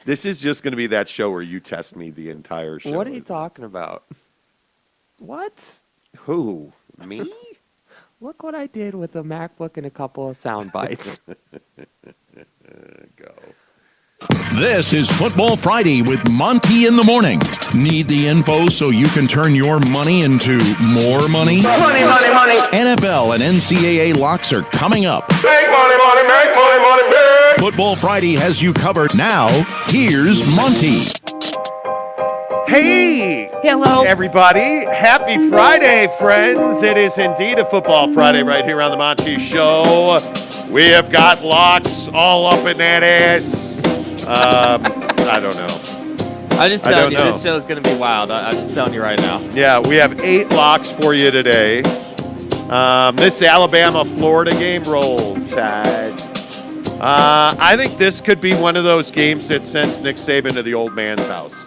This is just going to be that show where you test me the entire show. What are you talking about? What? Who? Me? Look what I did with a MacBook and a couple of sound bites. Go. This is Football Friday with Monty in the morning. Need the info so you can turn your money into more money? Money, money, money. NFL and NCAA locks are coming up. Make money, money, make money, money, make. Football Friday has you covered. Now, here's Monty. Hey! Hello. Everybody. Happy Friday, friends. It is indeed a Football Friday right here on the Monty Show. We have got locks all up in that ass. I don't know. I'm just telling you, this show is going to be wild. I'm just telling you right now. Yeah, we have 8 locks for you today. This Alabama-Florida game, roll tide. I think this could be one of those games that sends Nick Saban to the old man's house.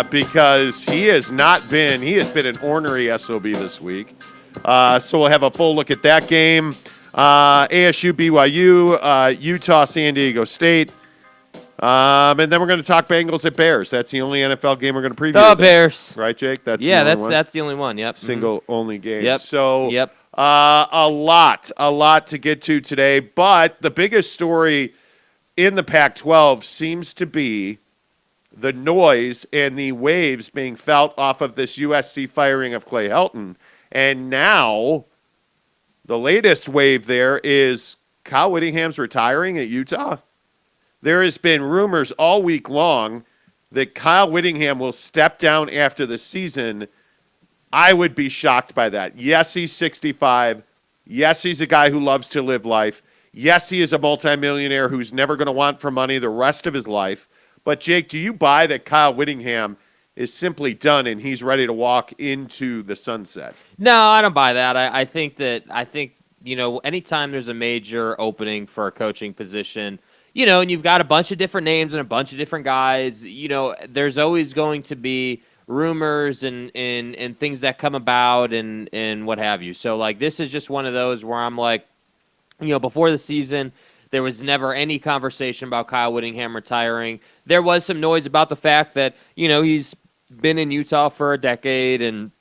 Because he has been an ornery SOB this week. So we'll have a full look at that game. ASU BYU, Utah, San Diego State. And then we're going to talk Bengals at Bears. That's the only NFL game we're going to preview. The Bears. Right, Jake? That's the only one. Yep. Single only game. Yep. So yep. A lot to get to today. But the biggest story in the Pac-12 seems to be the noise and the waves being felt off of this USC firing of Clay Helton. And now the latest wave there is Kyle Whittingham's retiring at Utah. There has been rumors all week long that Kyle Whittingham will step down after the season. I would be shocked by that. Yes, he's 65. Yes, he's a guy who loves to live life. Yes, he is a multimillionaire who's never going to want for money the rest of his life. But, Jake, do you buy that Kyle Whittingham is simply done and he's ready to walk into the sunset? No, I don't buy that. I think anytime there's a major opening for a coaching position, and you've got a bunch of different names and a bunch of different guys, there's always going to be rumors and things that come about and what have you. So, this is just one of those where I'm like, before the season, there was never any conversation about Kyle Whittingham retiring. There was some noise about the fact that, he's been in Utah for a decade and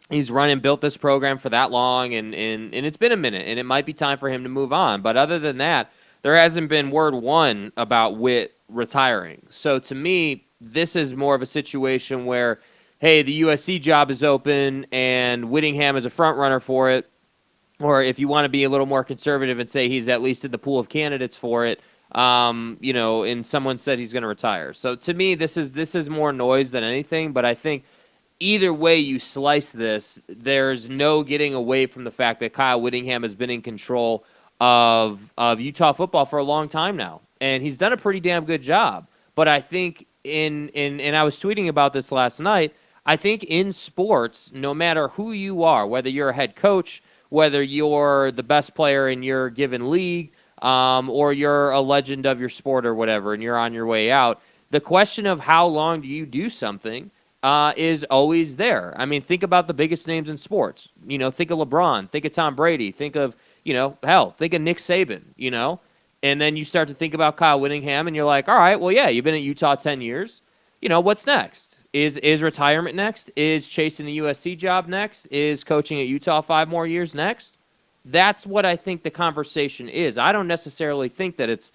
he's run and built this program for that long and it's been a minute and it might be time for him to move on. But other than that, there hasn't been word one about Whit retiring. So to me, this is more of a situation where, hey, the USC job is open and Whittingham is a front runner for it. Or if you want to be a little more conservative and say he's at least in the pool of candidates for it, and someone said he's going to retire. So to me, this is more noise than anything. But I think either way you slice this, there's no getting away from the fact that Kyle Whittingham has been in control of Utah football for a long time now, and he's done a pretty damn good job. But I think and I was tweeting about this last night, I think in sports, no matter who you are, whether you're a head coach, whether you're the best player in your given league, or you're a legend of your sport or whatever, and you're on your way out, the question of how long do you do something is always there. I mean, think about the biggest names in sports. Think of LeBron, think of Tom Brady, think of think of Nick Saban, and then you start to think about Kyle Whittingham and you're like, all right, well, yeah, you've been at Utah 10 years. What's next? Is retirement next? Is chasing the USC job next? Is coaching at Utah 5 more years next? That's what I think the conversation is. I don't necessarily think that it's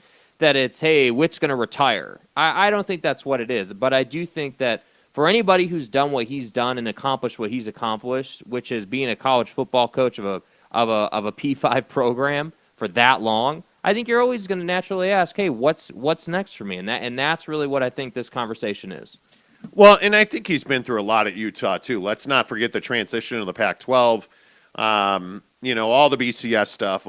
hey, Whit's going to retire. I don't think that's what it is. But I do think that for anybody who's done what he's done and accomplished what he's accomplished, which is being a college football coach of a P5 program for that long, I think you're always going to naturally ask, hey, what's next for me? And that's really what I think this conversation is. Well, and I think he's been through a lot at Utah, too. Let's not forget the transition of the Pac-12, all the BCS stuff,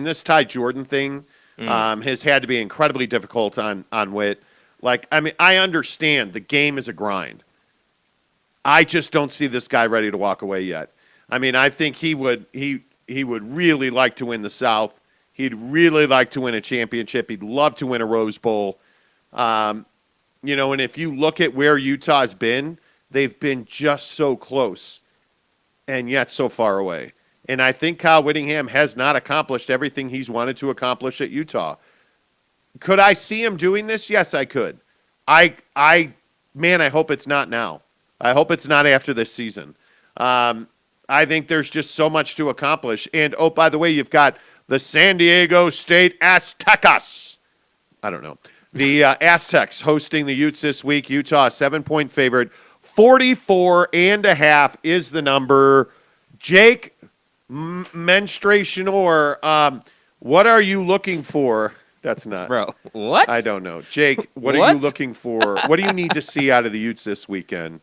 this Ty Jordan thing has had to be incredibly difficult on Whit. I understand the game is a grind. I just don't see this guy ready to walk away yet. I think he would really like to win the South. He'd really like to win a championship. He'd love to win a Rose Bowl. And if you look at where Utah's been, they've been just so close and yet so far away. And I think Kyle Whittingham has not accomplished everything he's wanted to accomplish at Utah. Could I see him doing this? Yes, I could. Man, I hope it's not now. I hope it's not after this season. I think there's just so much to accomplish. And, oh, by the way, you've got the San Diego State Aztecas. I don't know. The Aztecs hosting the Utes this week. Utah, 7-point favorite. 44.5 is the number. Jake, menstruation or what are you looking for? That's not. Bro, what? I don't know. Jake, what are you looking for? What do you need to see out of the Utes this weekend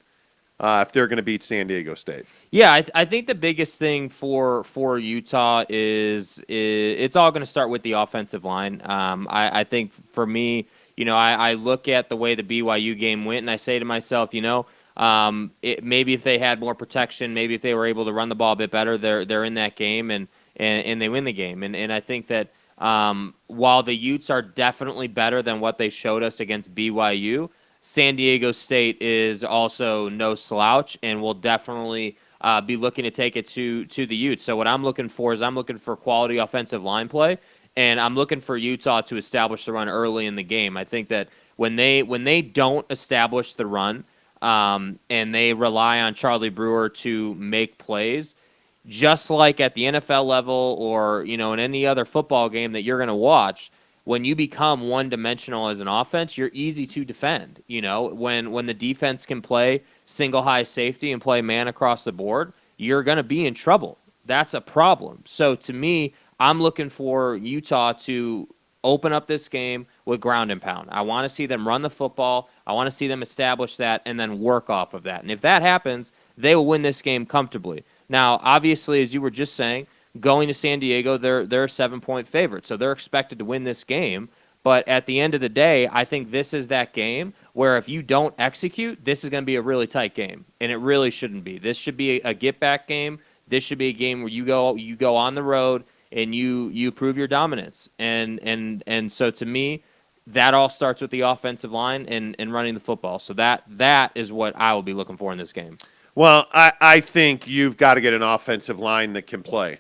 if they're going to beat San Diego State? Yeah, I think the biggest thing for Utah is it's all going to start with the offensive line. I think for me, I look at the way the BYU game went, and I say to myself, maybe if they had more protection, maybe if they were able to run the ball a bit better, they're in that game and they win the game. And I think that while the Utes are definitely better than what they showed us against BYU, San Diego State is also no slouch and will definitely be looking to take it to the Utes. So what I'm looking for is I'm looking for quality offensive line play, and I'm looking for Utah to establish the run early in the game. I think that when they don't establish the run and they rely on Charlie Brewer to make plays, just like at the NFL level or in any other football game that you're going to watch, when you become one-dimensional as an offense, you're easy to defend. When the defense can play single high safety and play man across the board, you're going to be in trouble. That's a problem. So to me, I'm looking for Utah to open up this game with ground and pound. I want to see them run the football. I want to see them establish that and then work off of that. And if that happens, they will win this game comfortably. Now, obviously, as you were just saying, going to San Diego, they're a 7-point favorite, so they're expected to win this game. But at the end of the day, I think this is that game where if you don't execute, this is going to be a really tight game, and it really shouldn't be. This should be a get-back game. This should be a game where you go on the road and you prove your dominance. And so to me, that all starts with the offensive line and running the football. So that is what I will be looking for in this game. Well, I think you've got to get an offensive line that can play.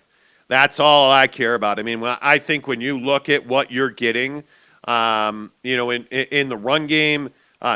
That's all I care about. I mean, I think when you look at what you're getting, in the run game,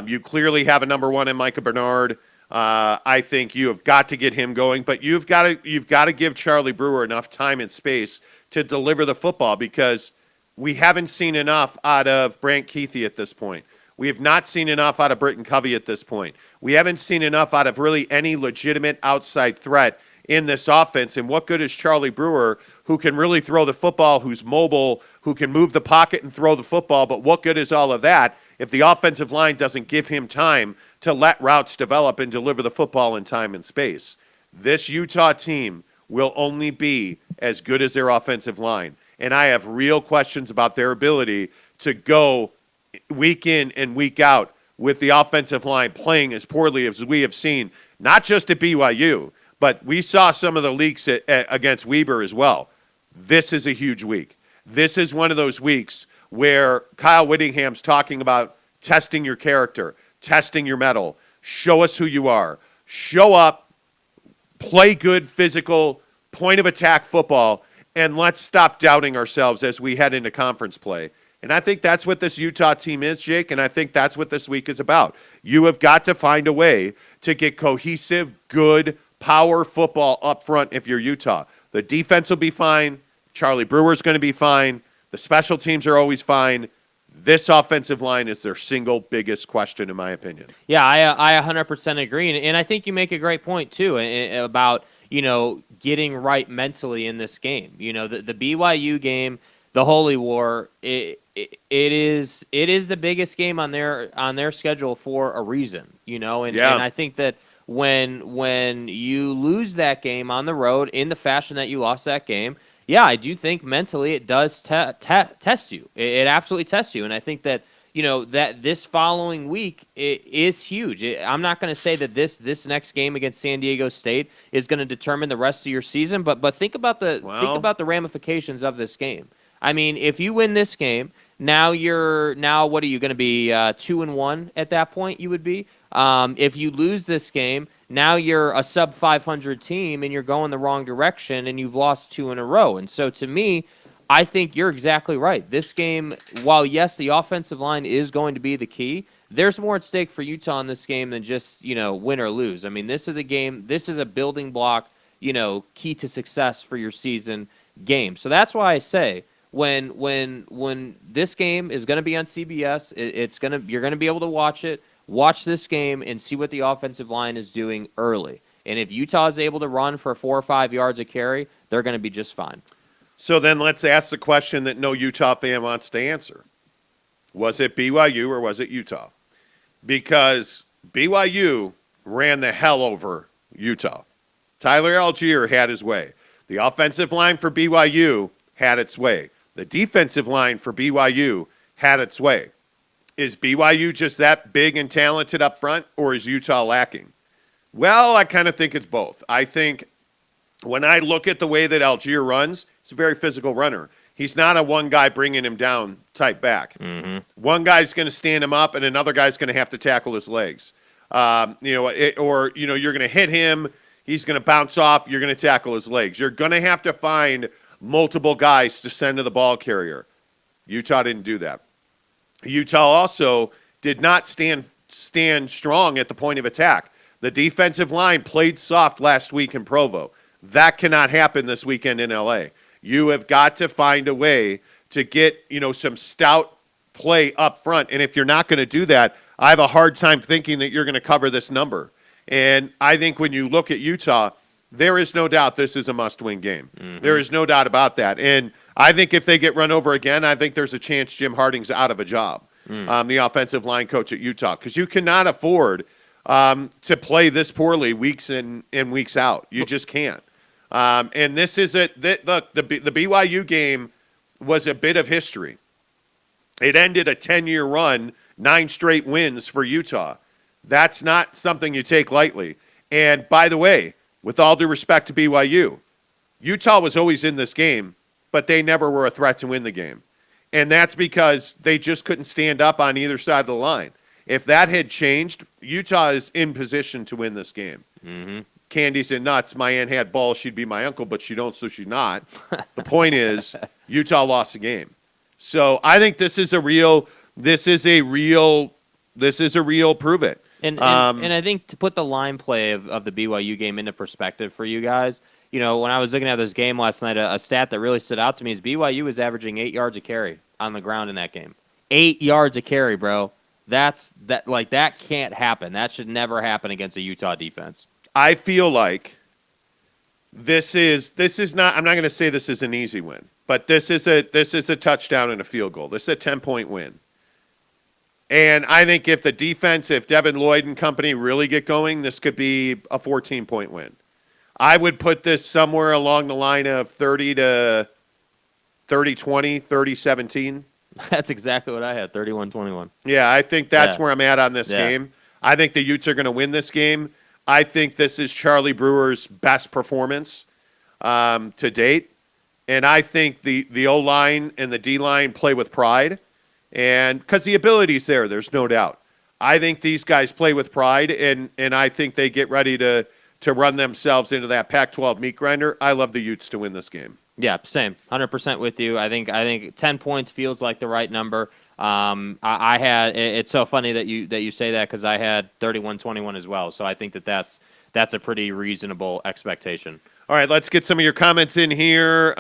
you clearly have a number one in Micah Bernard. I think you have got to get him going, but you've got to give Charlie Brewer enough time and space to deliver the football because we haven't seen enough out of Brant Keithy at this point. We have not seen enough out of Britton Covey at this point. We haven't seen enough out of really any legitimate outside threat in this offense. And what good is Charlie Brewer, who can really throw the football, who's mobile, who can move the pocket and throw the football, but what good is all of that if the offensive line doesn't give him time to let routes develop and deliver the football in time and space? This Utah team will only be as good as their offensive line. And I have real questions about their ability to go week in and week out with the offensive line playing as poorly as we have seen, not just at BYU, but we saw some of the leaks against Weber as well. This is a huge week. This is one of those weeks where Kyle Whittingham's talking about testing your character, testing your mettle. Show us who you are. Show up, play good physical, point of attack football, and let's stop doubting ourselves as we head into conference play. And I think that's what this Utah team is, Jake, and I think that's what this week is about. You have got to find a way to get cohesive, good, power football up front if you're Utah. The defense will be fine. Charlie Brewer's going to be fine. The special teams are always fine. This offensive line is their single biggest question, in my opinion. Yeah, I 100% agree. And I think you make a great point, too, about, getting right mentally in this game. The BYU game, the Holy War, it is the biggest game on their schedule for a reason, and I think that when you lose that game on the road in the fashion that you lost that game, yeah, I do think mentally it does test you. It absolutely tests you, and I think that that this following week is huge. I'm not going to say that this next game against San Diego State is going to determine the rest of your season, but think about the ramifications of this game. I mean, if you win this game, now what are you going to be 2-1 at that point? You would be. If you lose this game, now you're a sub 500 team and you're going the wrong direction and you've lost 2 in a row. And so to me, I think you're exactly right. This game, while yes, the offensive line is going to be the key, there's more at stake for Utah in this game than just, win or lose. I mean, this is a game, this is a building block, key to success for your season game. So that's why I say when this game is going to be on CBS, you're going to be able to watch it, watch this game and see what the offensive line is doing early. And if Utah is able to run for 4 or 5 yards a carry, they're going to be just fine. So then let's ask the question that no Utah fan wants to answer. Was it BYU or was it Utah? Because BYU ran the hell over Utah. Tyler Algier had his way. The offensive line for BYU had its way. The defensive line for BYU had its way. Is BYU just that big and talented up front, or is Utah lacking? Well, I kind of think it's both. I think when I look at the way that Algier runs, he's a very physical runner. He's not a one guy bringing him down type back. Mm-hmm. One guy's going to stand him up, and another guy's going to have to tackle his legs. You're going to hit him. He's going to bounce off. You're going to tackle his legs. You're going to have to find multiple guys to send to the ball carrier. Utah didn't do that. Utah also did not stand strong at the point of attack. The defensive line played soft last week in Provo. That cannot happen this weekend in LA. You have got to find a way to get, some stout play up front. And if you're not going to do that, I have a hard time thinking that you're going to cover this number. And I think when you look at Utah, there is no doubt this is a must-win game. Mm-hmm. There is no doubt about that. And I think if they get run over again, I think there's a chance Jim Harding's out of a job, the offensive line coach at Utah, because you cannot afford to play this poorly weeks in and weeks out. You just can't. And this is the BYU game was a bit of history. It ended a 10-year run, 9 straight wins for Utah. That's not something you take lightly. And by the way, with all due respect to BYU, Utah was always in this game, but they never were a threat to win the game. And that's because they just couldn't stand up on either side of the line. If that had changed, Utah is in position to win this game. Mm-hmm. Candies and nuts. My aunt had balls. She'd be my uncle, but she don't, so she's not. The point is, Utah lost the game. So I think this is a real prove it. And I think to put the line play of the BYU game into perspective for you guys, when I was looking at this game last night, a stat that really stood out to me is BYU was averaging 8 yards a carry on the ground in that game. 8 yards a carry, bro. That can't happen. That should never happen against a Utah defense. I feel like this is not. I'm not going to say this is an easy win, but this is a touchdown and a field goal. This is a 10-point win. And I think if Devin Lloyd and company really get going, this could be a 14-point win. I would put this somewhere along the line of 30-20, 30-17. That's exactly what I had, 31-21. Yeah, I think that's where I'm at on this game. I think the Utes are going to win this game. I think this is Charlie Brewer's best performance to date. And I think the O-line and the D-line play with pride. And because the ability's there, there's no doubt. I think these guys play with pride, and I think they get ready to run themselves into that Pac-12 meat grinder. I love the Utes to win this game. Yeah, same. 100% with you. I think 10 points feels like the right number. I had. It's so funny that you say that because I had 31-21 as well. So I think that's a pretty reasonable expectation. All right, let's get some of your comments in here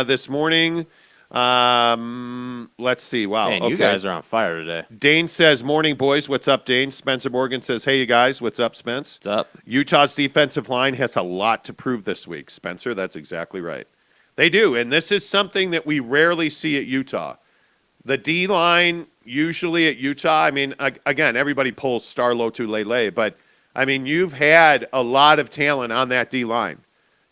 this morning. Let's see. Wow. Man, you guys are on fire today. Dane says, morning, boys. What's up, Dane? Spencer Morgan says, hey, you guys. What's up, Spence? What's up? Utah's defensive line has a lot to prove this week. Spencer, that's exactly right. They do, and this is something that we rarely see at Utah. The D-line usually at Utah, I mean, again, everybody pulls Star Lotu Lele, but, I mean, you've had a lot of talent on that D-line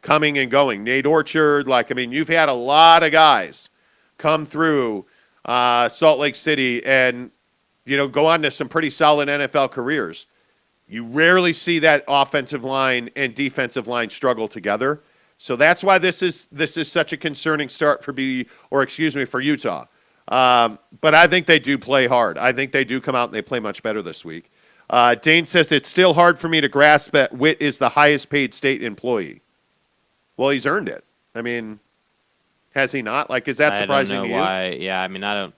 coming and going. Nate Orchard, you've had a lot of guys come through Salt Lake City and, go on to some pretty solid NFL careers. You rarely see that offensive line and defensive line struggle together. So that's why this is such a concerning start for Utah. But I think they do play hard. I think they do come out and they play much better this week. Dane says, it's still hard for me to grasp that Witt is the highest paid state employee. Well, he's earned it. I mean, Has he not? Like, is that surprising I don't to know you? why. Yeah, I mean, I don't.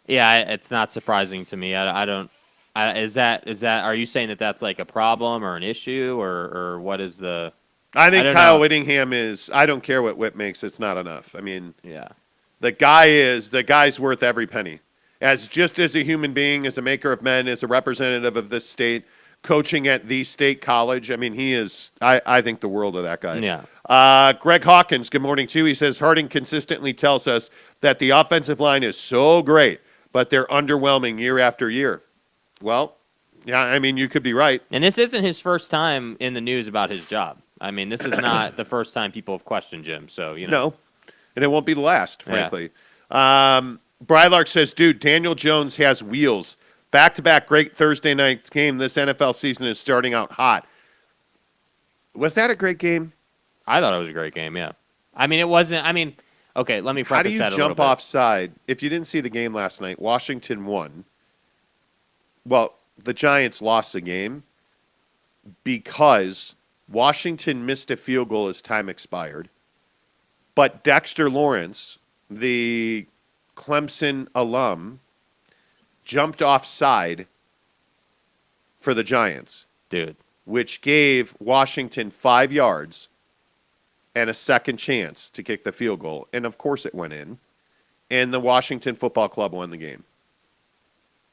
Yeah, it's not surprising to me. I don't. Is that? Are you saying that that's like a problem or an issue or what is the? I I think don't Kyle know. Whittingham is. I don't care what Whit makes. It's not enough. I mean, Yeah. the guy's worth every penny. Just as a human being, as a maker of men, as a representative of this state, coaching at the state college. I mean, he is. I think the world of that guy. Yeah. Greg Hawkins, good morning too. He says Harding consistently tells us that the offensive line is so great, but they're underwhelming year after year. Well, yeah, I mean, you could be right. And this isn't his first time in the news about his job. I mean, this is not the first time people have questioned Jim. So, you know. No, and it won't be the last, frankly. Brylark says, dude, Daniel Jones has wheels. Back-to-back great Thursday night game. This NFL season is starting out hot. Was that a great game? I thought it was a great game, yeah. I mean, it wasn't. I mean, okay, let me How do preface you that a little jump bit. offside? If you didn't see the game last night, Washington won. Well, the Giants lost the game because Washington missed a field goal as time expired. But Dexter Lawrence, the Clemson alum, jumped offside for the Giants, Dude. which gave Washington 5 yards and a second chance to kick the field goal. And, of course, it went in. And the Washington Football Club won the game.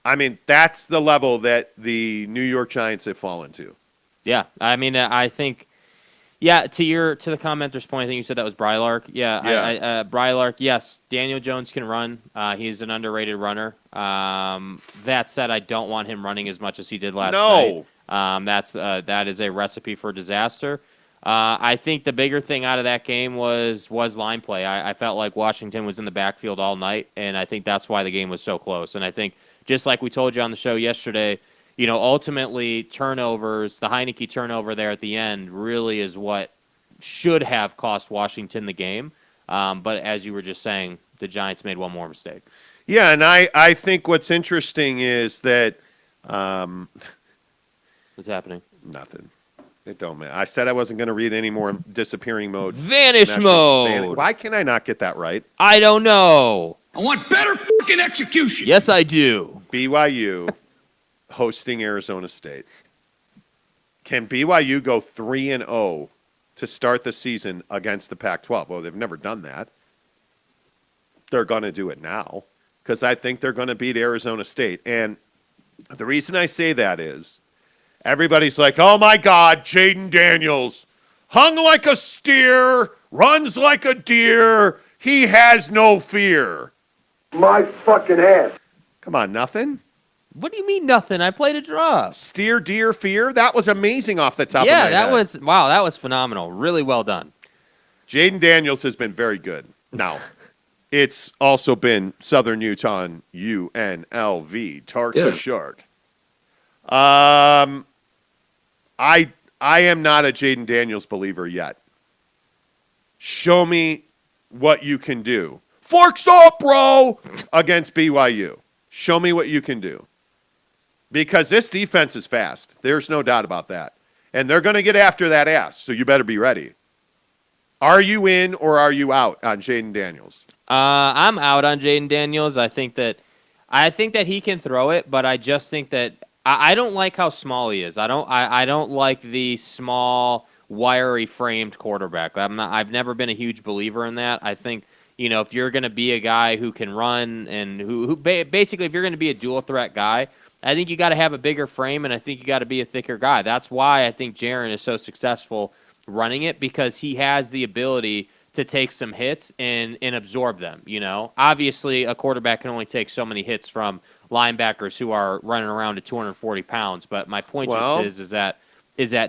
I mean, that's the level that the New York Giants have fallen to. Yeah, I mean, I think, yeah. To the commenter's point, I think you said that was Brylark. Yeah. Brylark. Yes, Daniel Jones can run. He's an underrated runner. That said, I don't want him running as much as he did last night. That is a recipe for disaster. I think the bigger thing out of that game was line play. I felt like Washington was in the backfield all night, and I think that's why the game was so close. And I think, just like we told you on the show yesterday, you know, ultimately turnovers, the Heineke turnover there at the end really is what should have cost Washington the game. But as you were just saying, the Giants made one more mistake. Yeah, and I think what's interesting is that What's happening? nothing. It don't matter. I said I wasn't going to read any more disappearing mode. Vanish mode. Why can I not get that right? I don't know. I want better fucking execution. Yes, I do. BYU hosting Arizona State. Can BYU go 3-0 to start the season against the Pac-12? Well, they've never done that. They're going to do it now because I think they're going to beat Arizona State. And the reason I say that is everybody's like, oh, my God, Jayden Daniels, hung like a steer, runs like a deer. He has no fear. My fucking ass. Come on, nothing? What do you mean nothing? I played a draw. Steer, deer, fear? That was amazing off the top of my head. Yeah, that was phenomenal. Really well done. Jayden Daniels has been very good. Now, it's also been Southern Utah and UNLV, Tarka Shark. I am not a Jayden Daniels believer yet. Show me what you can do. Forks up, bro, against BYU. Show me what you can do. Because this defense is fast. There's no doubt about that. And they're going to get after that ass, so you better be ready. Are you in or are you out on Jayden Daniels? I'm out on Jayden Daniels. I think that he can throw it, but I just think that I don't like how small he is. I don't like the small, wiry framed quarterback. I've never been a huge believer in that. I think, you know, if you're going to be a guy who can run and who basically if you're going to be a dual threat guy, I think you got to have a bigger frame, and I think you got to be a thicker guy. That's why I think Jaren is so successful running it, because he has the ability to take some hits and absorb them. You know, obviously a quarterback can only take so many hits from linebackers who are running around at 240 pounds. But my point is that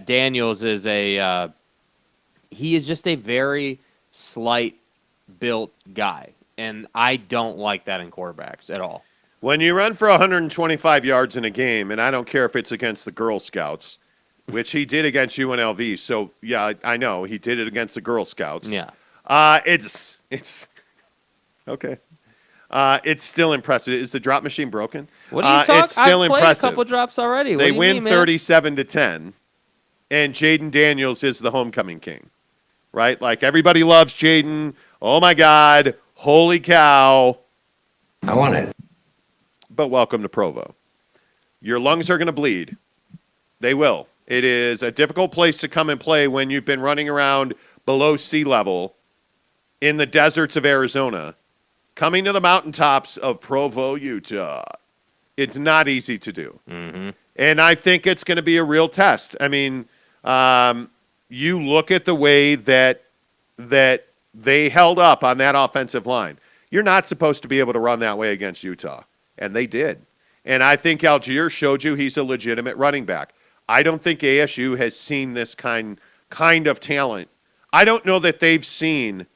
Daniels is he is just a very slight built guy, and I don't like that in quarterbacks at all. When you run for 125 yards in a game, and I don't care if it's against the Girl Scouts, which he did against UNLV. So yeah, I know he did it against the Girl Scouts. Yeah, it's okay. It's still impressive. Is the drop machine broken? What are you talking? It's still I've played impressive. a couple drops already. They win mean, 37-10, and Jayden Daniels is the homecoming king, right? Like everybody loves Jayden. Oh, my God. Holy cow. I want it. But welcome to Provo. Your lungs are going to bleed. They will. It is a difficult place to come and play when you've been running around below sea level in the deserts of Arizona, coming to the mountaintops of Provo, Utah. It's not easy to do. Mm-hmm. And I think it's going to be a real test. I mean, you look at the way that they held up on that offensive line. You're not supposed to be able to run that way against Utah, and they did. And I think Algier showed you he's a legitimate running back. I don't think ASU has seen this kind of talent. I don't know that they've seen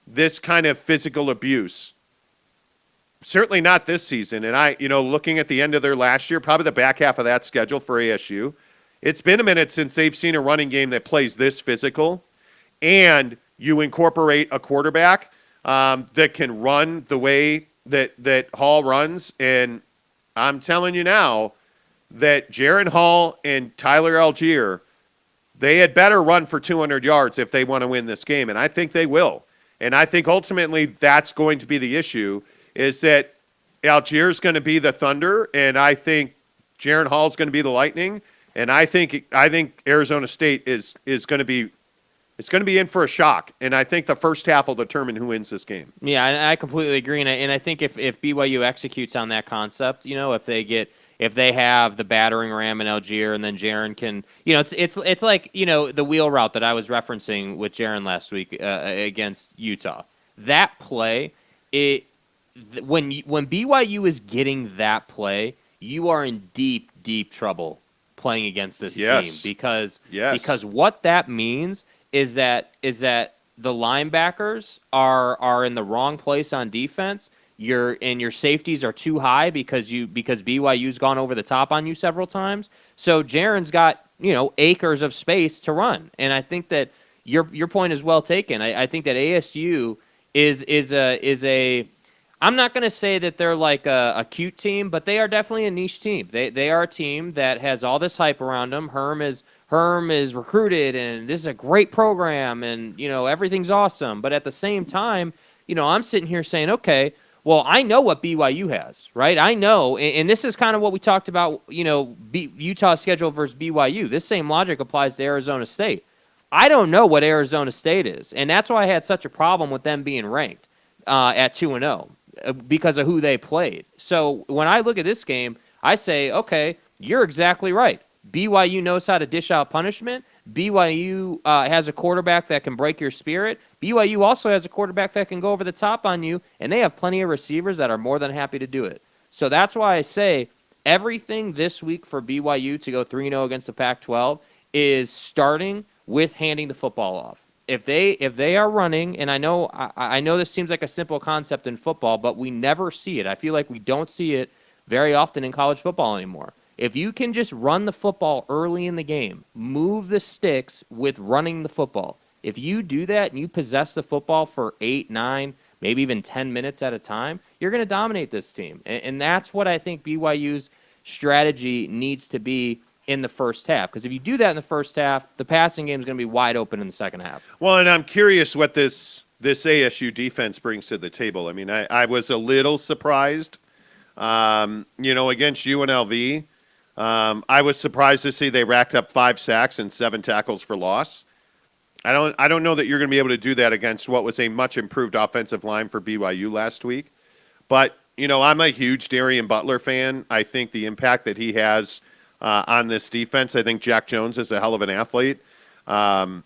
this kind of physical abuse. Certainly not this season. And looking at the end of their last year, probably the back half of that schedule for ASU, it's been a minute since they've seen a running game that plays this physical, and you incorporate a quarterback that can run the way that Hall runs. And I'm telling you now that Jaron Hall and Tyler Algier, they had better run for 200 yards if they want to win this game, and I think they will. And I think ultimately that's going to be the issue, is that Algier's going to be the Thunder, and I think Jaron Hall's going to be the Lightning, and I think Arizona State is going to be in for a shock, and I think the first half will determine who wins this game. Yeah, I completely agree, and I think if BYU executes on that concept, if they have the battering ram in Algier, and then Jaron can, it's like the wheel route that I was referencing with Jaron last week against Utah. That play, when BYU is getting that play, you are in deep trouble playing against this team because what that means is that the linebackers are in the wrong place on defense. Your safeties are too high because BYU's gone over the top on you several times. So Jaron's got acres of space to run, and I think that your point is well taken. I think that ASU is a I'm not going to say that they're like a cute team, but they are definitely a niche team. They are a team that has all this hype around them. Herm is recruited, and this is a great program, and everything's awesome. But at the same time, I'm sitting here saying, okay, well, I know what BYU has, right? I know, and this is kind of what we talked about, Utah's schedule versus BYU. This same logic applies to Arizona State. I don't know what Arizona State is, and that's why I had such a problem with them being ranked at 2-0 because of who they played. So when I look at this game, I say, okay, you're exactly right. BYU knows how to dish out punishment. BYU has a quarterback that can break your spirit. BYU also has a quarterback that can go over the top on you, and they have plenty of receivers that are more than happy to do it. So that's why I say everything this week for BYU to go 3-0 against the Pac-12 is starting with handing the football off. If they are running, and I know this seems like a simple concept in football, but we never see it. I feel like we don't see it very often in college football anymore. If you can just run the football early in the game, move the sticks with running the football. If you do that and you possess the football for 8, 9, maybe even 10 minutes at a time, you're going to dominate this team. And that's what I think BYU's strategy needs to be in the first half. Because if you do that in the first half, the passing game is going to be wide open in the second half. Well, and I'm curious what this ASU defense brings to the table. I mean, I was a little surprised, against UNLV. I was surprised to see they racked up 5 sacks and 7 tackles for loss. I don't know that you're going to be able to do that against what was a much improved offensive line for BYU last week. But, I'm a huge Darian Butler fan. I think the impact that he has on this defense, I think Jack Jones is a hell of an athlete. I'm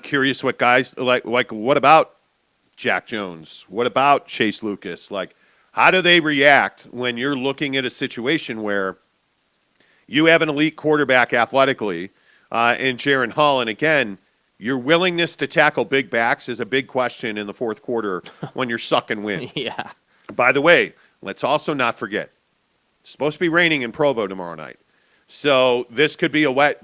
curious what guys like what about Jack Jones? What about Chase Lucas? How do they react when you're looking at a situation where you have an elite quarterback athletically in Jaron Hall? And again, your willingness to tackle big backs is a big question in the fourth quarter when you're sucking wind. Yeah. By the way, let's also not forget, it's supposed to be raining in Provo tomorrow night. So this could be a wet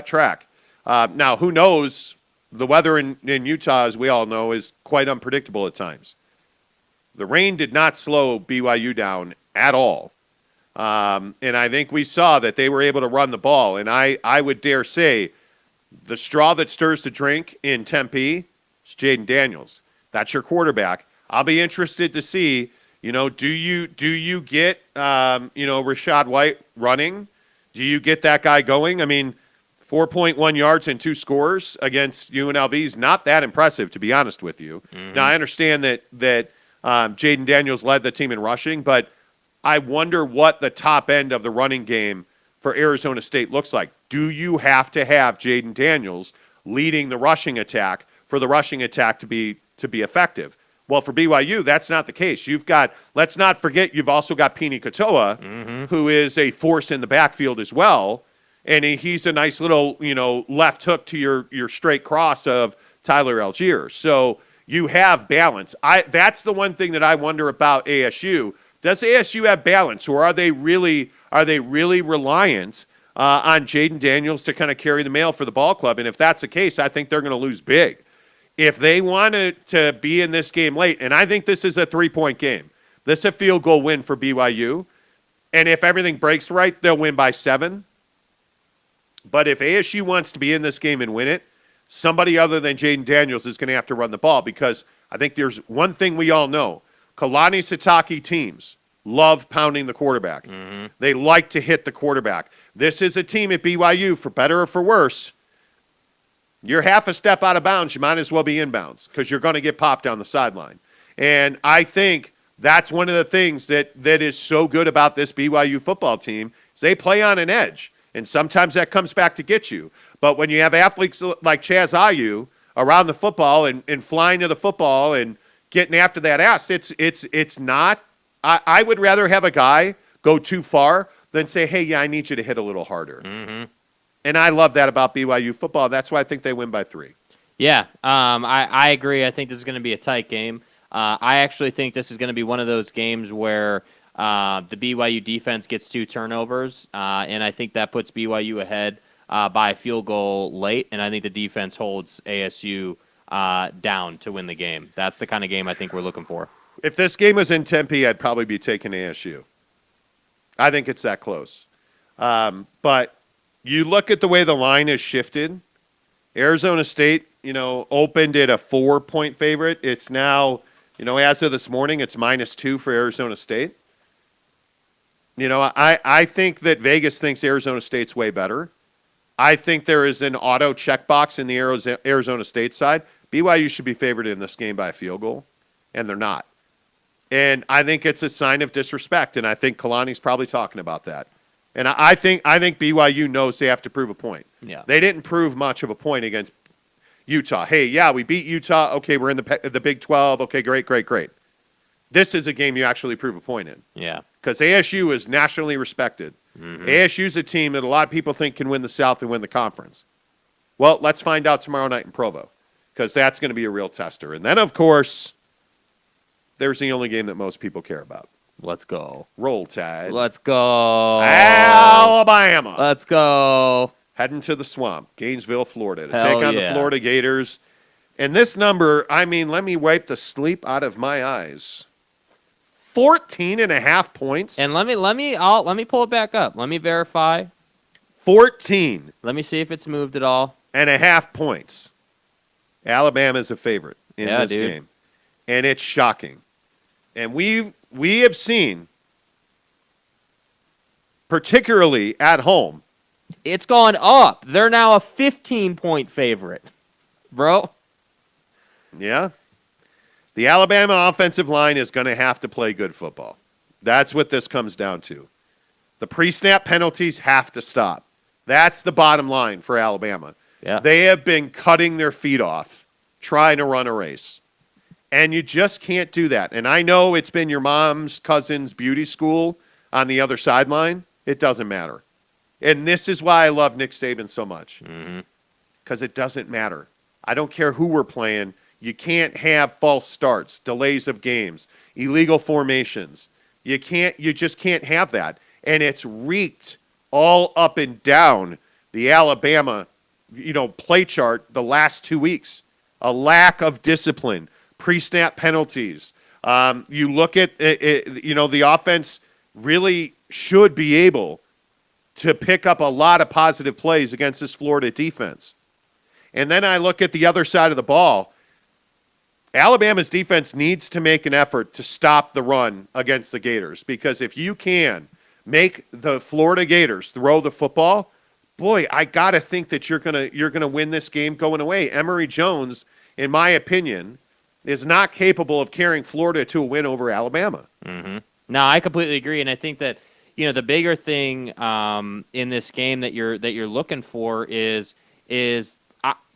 track. Now, who knows? The weather in Utah, as we all know, is quite unpredictable at times. The rain did not slow BYU down at all. And I think we saw that they were able to run the ball. And I would dare say the straw that stirs the drink in Tempe It's Jayden Daniels. That's your quarterback. I'll be interested to see, do you get, Rashad White running? Do you get that guy going? I mean, 4.1 yards and 2 scores against UNLV is not that impressive, to be honest with you. Mm-hmm. Now, I understand that Jayden Daniels led the team in rushing, but I wonder what the top end of the running game for Arizona State looks like. Do you have to have Jayden Daniels leading the rushing attack for the rushing attack to be effective? Well, for BYU, that's not the case. Let's not forget, you've also got Pini Katoa, who is a force in the backfield as well. And he's a nice little, left hook to your straight cross of Tyler Algier. So you have balance. That's the one thing that I wonder about ASU. Does ASU have balance, or are they really reliant on Jayden Daniels to kind of carry the mail for the ball club? And if that's the case, I think they're going to lose big. If they wanted to be in this game late, and I think this is a 3-point game. This is a field goal win for BYU. And if everything breaks right, they'll win by 7. But if ASU wants to be in this game and win it, somebody other than Jayden Daniels is going to have to run the ball, because I think there's one thing we all know. Kalani Sitake teams love pounding the quarterback. Mm-hmm. They like to hit the quarterback. This is a team at BYU, for better or for worse. You're half a step out of bounds, you might as well be inbounds, because you're going to get popped down the sideline. And I think that's one of the things that is so good about this BYU football team is they play on an edge. And sometimes that comes back to get you. But when you have athletes like Chaz Ayu around the football and flying to the football and getting after that ass, it's not. I would rather have a guy go too far than say, hey, yeah, I need you to hit a little harder. Mm-hmm. And I love that about BYU football. That's why I think they win by 3. Yeah, I agree. I think this is going to be a tight game. I actually think this is going to be one of those games where the BYU defense gets 2 turnovers, and I think that puts BYU ahead by a field goal late, and I think the defense holds ASU down to win the game. That's the kind of game I think we're looking for. If this game was in Tempe, I'd probably be taking ASU. I think it's that close. But you look at the way the line has shifted. Arizona State, opened at a 4-point favorite. It's now, as of this morning, it's -2 for Arizona State. I think that Vegas thinks Arizona State's way better. I think there is an auto checkbox in the Arizona State side. BYU should be favored in this game by a field goal, and they're not. And I think it's a sign of disrespect, and I think Kalani's probably talking about that. And I think BYU knows they have to prove a point. Yeah. They didn't prove much of a point against Utah. Hey, yeah, we beat Utah. Okay, we're in the Big 12. Okay, great. This is a game you actually prove a point in. Yeah. Because ASU is nationally respected. Mm-hmm. ASU is a team that a lot of people think can win the South and win the conference. Well, let's find out tomorrow night in Provo, because that's going to be a real tester. And then, of course, there's the only game that most people care about. Let's go. Roll Tide. Let's go. Alabama. Let's go. Heading to the swamp, Gainesville, Florida, to Hell take on yeah. the Florida Gators. And this number, let me wipe the sleep out of my eyes. 14.5 points. And let me pull it back up. Let me verify. 14. Let me see if it's moved at all. And a half points. Alabama's a favorite in this game. And it's shocking. And we have seen, particularly at home, it's gone up. They're now a 15-point favorite. Bro. Yeah. The Alabama offensive line is going to have to play good football. That's what this comes down to. The pre-snap penalties have to stop. That's the bottom line for Alabama. Yeah. They have been cutting their feet off trying to run a race. And you just can't do that. And I know it's been your mom's cousin's beauty school on the other sideline. It doesn't matter. And this is why I love Nick Saban so much. Because it doesn't matter. I don't care who we're playing. You can't have false starts, delays of games, illegal formations. You just can't have that. And it's reeked all up and down the Alabama, play chart the last 2 weeks. A lack of discipline, pre-snap penalties. You look at the offense really should be able to pick up a lot of positive plays against this Florida defense. And then I look at the other side of the ball. Alabama's defense needs to make an effort to stop the run against the Gators, because if you can make the Florida Gators throw the football, boy, I got to think that you're gonna win this game going away. Emory Jones, in my opinion, is not capable of carrying Florida to a win over Alabama. Mm-hmm. No, I completely agree, and I think that the bigger thing in this game that you're looking for is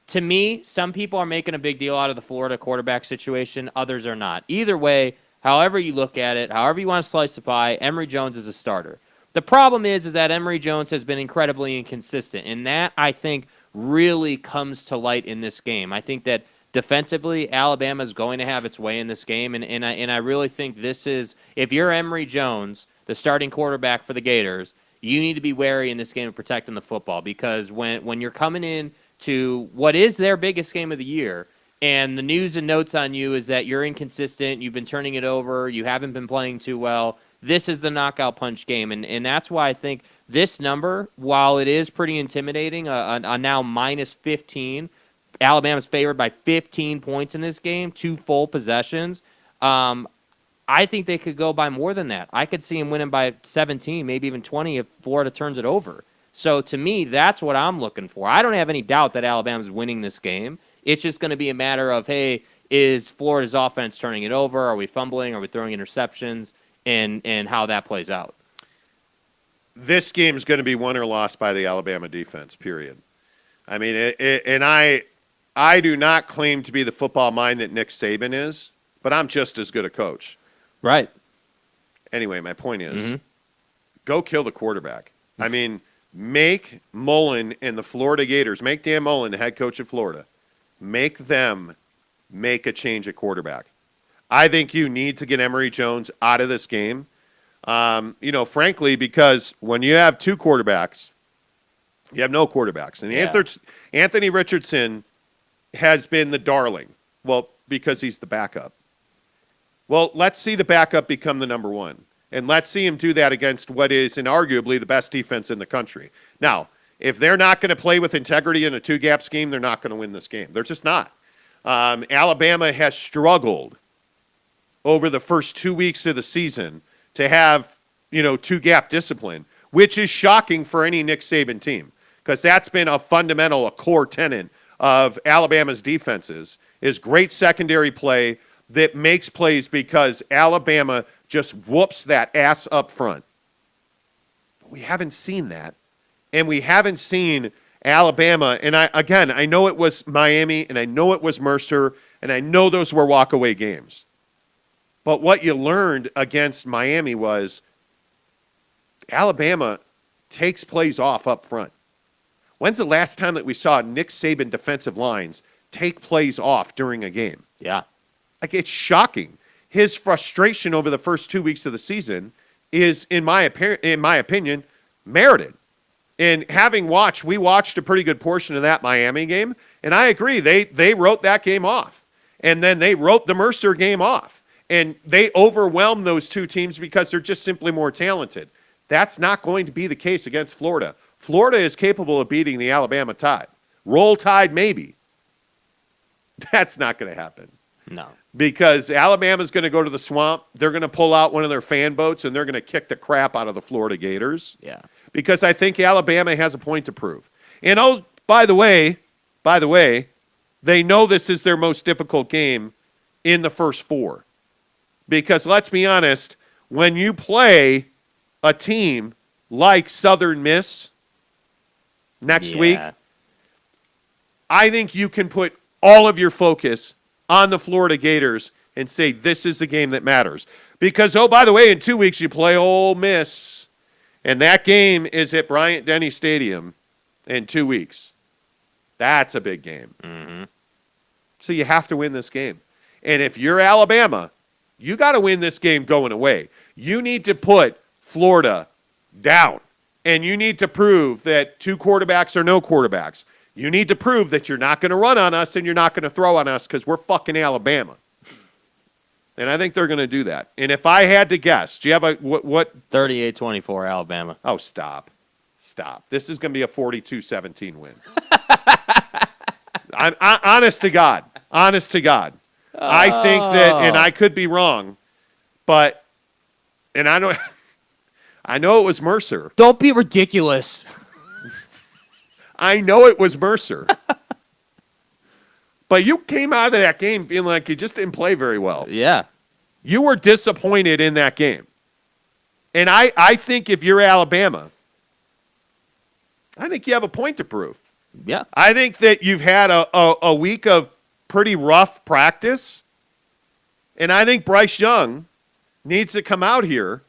to me, some people are making a big deal out of the Florida quarterback situation. Others are not. Either way, however you look at it, however you want to slice the pie, Emory Jones is a starter. The problem is that Emory Jones has been incredibly inconsistent, and that, I think, really comes to light in this game. I think that defensively, Alabama is going to have its way in this game, and I really think this is, if you're Emory Jones, the starting quarterback for the Gators, you need to be wary in this game of protecting the football, because when you're coming in to what is their biggest game of the year, and the news and notes on you is that you're inconsistent, you've been turning it over, you haven't been playing too well, this is the knockout punch game, and that's why I think this number, while it is pretty intimidating, a now minus 15, Alabama's favored by 15 points in this game, 2 full possessions. I think they could go by more than that. I could see them winning by 17, maybe even 20 if Florida turns it over. So to me, that's what I'm looking for. I don't have any doubt that Alabama's winning this game. It's just going to be a matter of, hey, is Florida's offense turning it over? Are we fumbling? Are we throwing interceptions? And how that plays out. This game is going to be won or lost by the Alabama defense, period. I mean, and I do not claim to be the football mind that Nick Saban is, but I'm just as good a coach. Right. Anyway, my point is, go kill the quarterback. I mean, make Mullen and the Florida Gators, make Dan Mullen the head coach of Florida, make them make a change at quarterback. I think you need to get Emory Jones out of this game. Frankly, because when you have 2 quarterbacks, you have no quarterbacks. And Anthony Richardson has been the darling. Well, because he's the backup. Well, let's see the backup become the number 1. And let's see him do that against what is inarguably the best defense in the country. Now, if they're not going to play with integrity in a 2-gap scheme, they're not going to win this game. They're just not. Alabama has struggled over the first 2 weeks of the season to have, 2-gap discipline, which is shocking for any Nick Saban team, because that's been a core tenet of Alabama's defenses, is great secondary play that makes plays because Alabama just whoops that ass up front. But we haven't seen that, and we haven't seen Alabama, and I know it was Miami, and I know it was Mercer, and I know those were walk-away games. But what you learned against Miami was Alabama takes plays off up front. When's the last time that we saw Nick Saban defensive lines take plays off during a game? Yeah. Like, it's shocking. His frustration over the first 2 weeks of the season is, in my opinion, merited. And we watched a pretty good portion of that Miami game, and I agree, they wrote that game off. And then they wrote the Mercer game off. And they overwhelm those 2 teams because they're just simply more talented. That's not going to be the case against Florida. Florida is capable of beating the Alabama Tide. Roll Tide, maybe. That's not going to happen. No. Because Alabama's going to go to the swamp. They're going to pull out one of their fan boats, and they're going to kick the crap out of the Florida Gators. Yeah. Because I think Alabama has a point to prove. And, by the way, they know this is their most difficult game in the first 4. Because let's be honest, when you play a team like Southern Miss next week, I think you can put all of your focus on the Florida Gators and say this is the game that matters. Because, by the way, in 2 weeks you play Ole Miss, and that game is at Bryant-Denny Stadium in 2 weeks. That's a big game. Mm-hmm. So you have to win this game. And if you're Alabama, you got to win this game going away. You need to put Florida down. And you need to prove that 2 quarterbacks are no quarterbacks. You need to prove that you're not going to run on us and you're not going to throw on us because we're fucking Alabama. And I think they're going to do that. And if I had to guess, do you have what? 38-24 Alabama. Oh, stop. This is going to be a 42-17 win. I'm honest to God. I think that, and I could be wrong, but, and I know it was Mercer. Don't be ridiculous. I know it was Mercer. But you came out of that game feeling like you just didn't play very well. Yeah. You were disappointed in that game. And I think if you're Alabama, I think you have a point to prove. Yeah. I think that you've had a week of pretty rough practice. And I think Bryce Young needs to come out here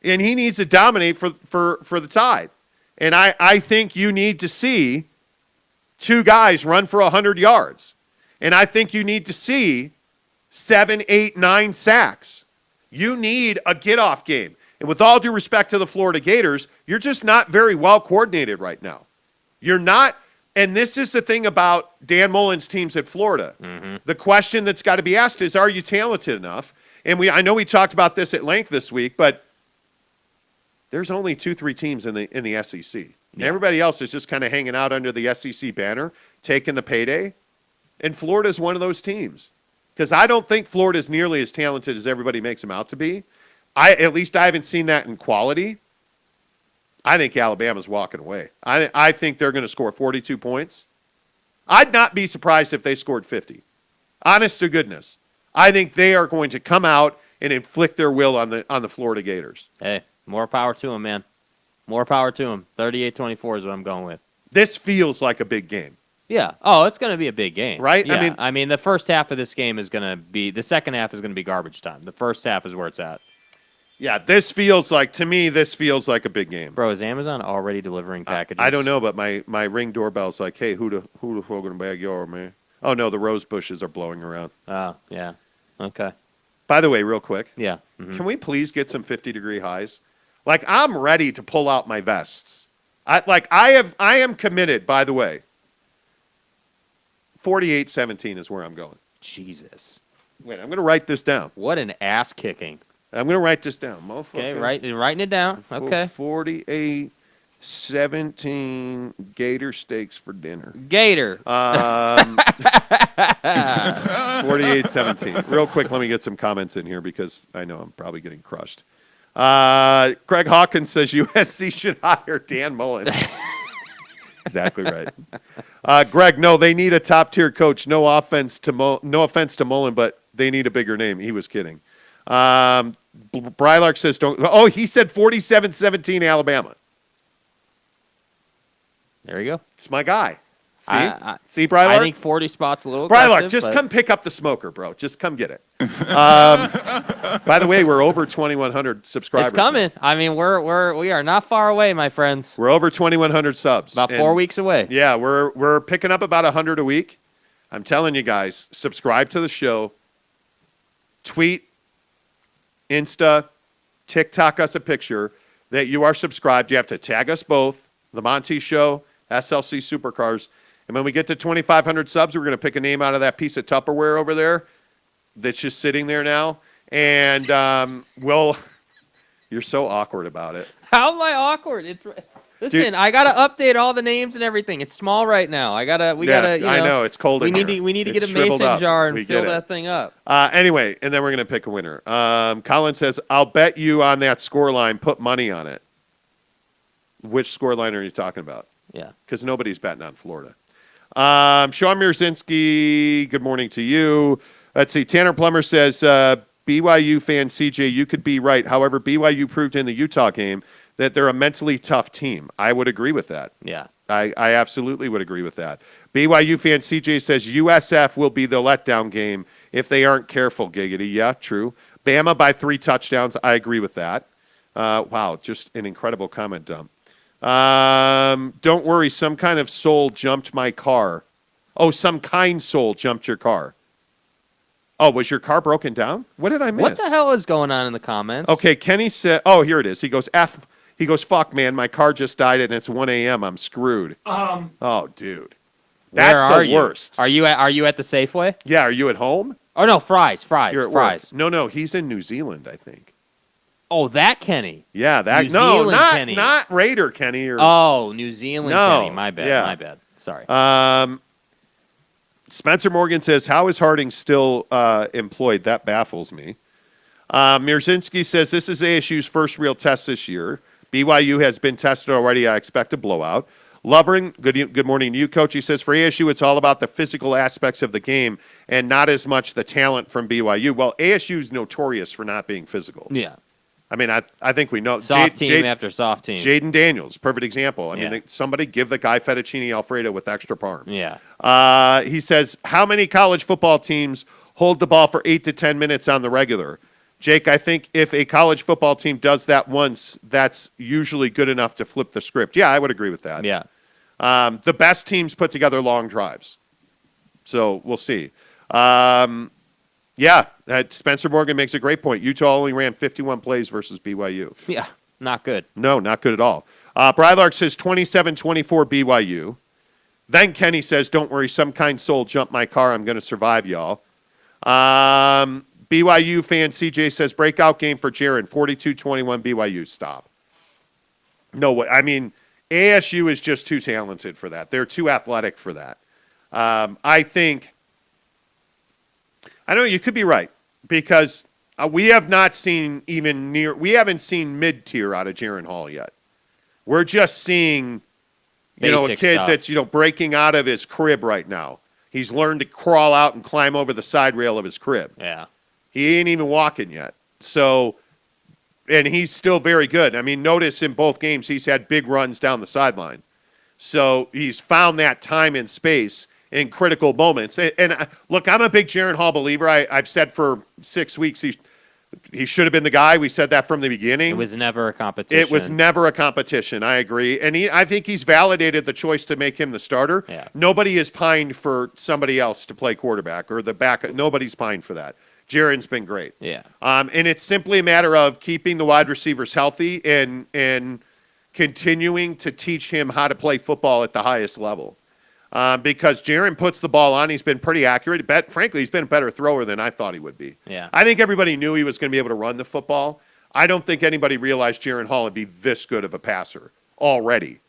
and he needs to dominate for the Tide. And I think you need to see two guys run for 100 yards. And I think you need to see 7, 8, 9 sacks. You need a get-off game. And with all due respect to the Florida Gators, you're just not very well coordinated right now. You're not, and this is the thing about Dan Mullen's teams at Florida. Mm-hmm. The question that's got to be asked is, are you talented enough? And I know we talked about this at length this week, but there's only 2-3 teams in the SEC. Yeah. Everybody else is just kind of hanging out under the SEC banner, taking the payday. And Florida's one of those teams. Because I don't think Florida's nearly as talented as everybody makes them out to be. At least I haven't seen that in quality. I think Alabama's walking away. I think they're going to score 42 points. I'd not be surprised if they scored 50. Honest to goodness. I think they are going to come out and inflict their will on the Florida Gators. Hey, more power to them, man. More power to them. 38-24 is what I'm going with. This feels like a big game. Yeah. Oh, it's going to be a big game. Right? Yeah. I mean, the first half of this game is going to be – the second half is going to be garbage time. The first half is where it's at. Yeah, this feels like a big game. Bro, is Amazon already delivering packages? I don't know, but my Ring doorbell's like, hey, who the fuck gonna bag your man? Oh, no, the rose bushes are blowing around. Oh, yeah. Okay. By the way, real quick. Yeah. Mm-hmm. Can we please get some 50-degree highs? Like, I'm ready to pull out my vests. I am committed, by the way. 48-17 is where I'm going. Jesus. Wait, I'm going to write this down. What an ass kicking. I'm going to write this down. Okay, writing it down. Okay. 48-17 Gator steaks for dinner. Gator. 48-17. Real quick, let me get some comments in here because I know I'm probably getting crushed. Craig Hawkins says USC should hire Dan Mullen. Exactly right. Greg, no, they need a top-tier coach. No offense to Mullen, but they need a bigger name. He was kidding. Brylark says don't. Oh, he said 47-17 Alabama. There you go. It's my guy. See? See, Brylark? I think 40 spots a little Brylark, just come pick up the smoker, bro. Just come get it. By the way, we're over 2,100 subscribers. It's coming. Now. I mean, we are not far away, my friends. We're over 2,100 subs. About 4 weeks away. Yeah, we're picking up about 100 a week. I'm telling you guys, subscribe to the show. Tweet, Insta, TikTok us a picture that you are subscribed. You have to tag us both, The Monty Show, SLC Supercars. And when we get to 2,500 subs, we're going to pick a name out of that piece of Tupperware over there that's just sitting there now. And you're so awkward about it. How am I awkward? Listen, dude, I got to update all the names and everything. It's small right now. I know, it's cold in here. We need to get a mason jar and fill that thing up. Anyway, and then we're going to pick a winner. Colin says, I'll bet you on that scoreline, put money on it. Which scoreline are you talking about? Yeah. Because nobody's betting on Florida. Sean Mirzinski, good morning to you. Let's see. Tanner Plummer says, BYU fan CJ, you could be right. However, BYU proved in the Utah game that they're a mentally tough team. I would agree with that. Yeah. I absolutely would agree with that. BYU fan CJ says USF will be the letdown game if they aren't careful, Giggity. Yeah, true. Bama by 3 touchdowns. I agree with that. Wow, just an incredible comment dump. Don't worry, some kind of soul jumped my car. Oh, some kind soul jumped your car. Oh, was your car broken down? What did I miss? What the hell is going on in the comments? Okay, Kenny said, oh, here it is. He goes, fuck, man, my car just died and it's 1 a.m. I'm screwed. Oh, dude. That's the worst. Are you at the Safeway? Yeah, are you at home? Oh, no, Fry's. You're at work. No, he's in New Zealand, I think. Oh, that Kenny. Yeah, that. New Zealand Kenny. Not Raider Kenny. New Zealand Kenny. My bad. Sorry. Spencer Morgan says, how is Harding still employed? That baffles me. Mirzinski says, this is ASU's first real test this year. BYU has been tested already. I expect a blowout. Lovering, good morning to you, Coach. He says, for ASU, it's all about the physical aspects of the game and not as much the talent from BYU. Well, ASU's notorious for not being physical. Yeah. I mean, I think we know. Soft team after soft team. Jayden Daniels, perfect example. I mean, somebody give the guy fettuccine Alfredo with extra parm. Yeah. He says, how many college football teams hold the ball for 8 to 10 minutes on the regular? Jake, I think if a college football team does that once, that's usually good enough to flip the script. Yeah, I would agree with that. Yeah. The best teams put together long drives. So we'll see. Spencer Morgan makes a great point. Utah only ran 51 plays versus BYU. Yeah, not good. No, not good at all. Brylark says 27-24 BYU. Then Kenny says, don't worry, some kind soul jumped my car. I'm going to survive, y'all. BYU fan CJ says, breakout game for Jaron, 42-21 BYU. Stop. No way. I mean, ASU is just too talented for that. They're too athletic for that. I know you could be right because we have not seen we haven't seen mid-tier out of Jaron Hall yet. We're just seeing, a kid stuff. that's, breaking out of his crib right now. He's learned to crawl out and climb over the side rail of his crib. Yeah. He ain't even walking yet. So, and he's still very good. I mean, notice in both games he's had big runs down the sideline. So he's found that time and space in critical moments. And look, I'm a big Jaron Hall believer. I've said for 6 weeks he should have been the guy. We said that from the beginning. It was never a competition. It was never a competition. I agree. And I think he's validated the choice to make him the starter. Yeah. Nobody is pined for somebody else to play quarterback or the backup. Nobody's pined for that. Jaron's been great. Yeah. And it's simply a matter of keeping the wide receivers healthy and continuing to teach him how to play football at the highest level. Because Jaron puts the ball on. He's been pretty accurate. Frankly, he's been a better thrower than I thought he would be. Yeah. I think everybody knew he was going to be able to run the football. I don't think anybody realized Jaron Hall would be this good of a passer already.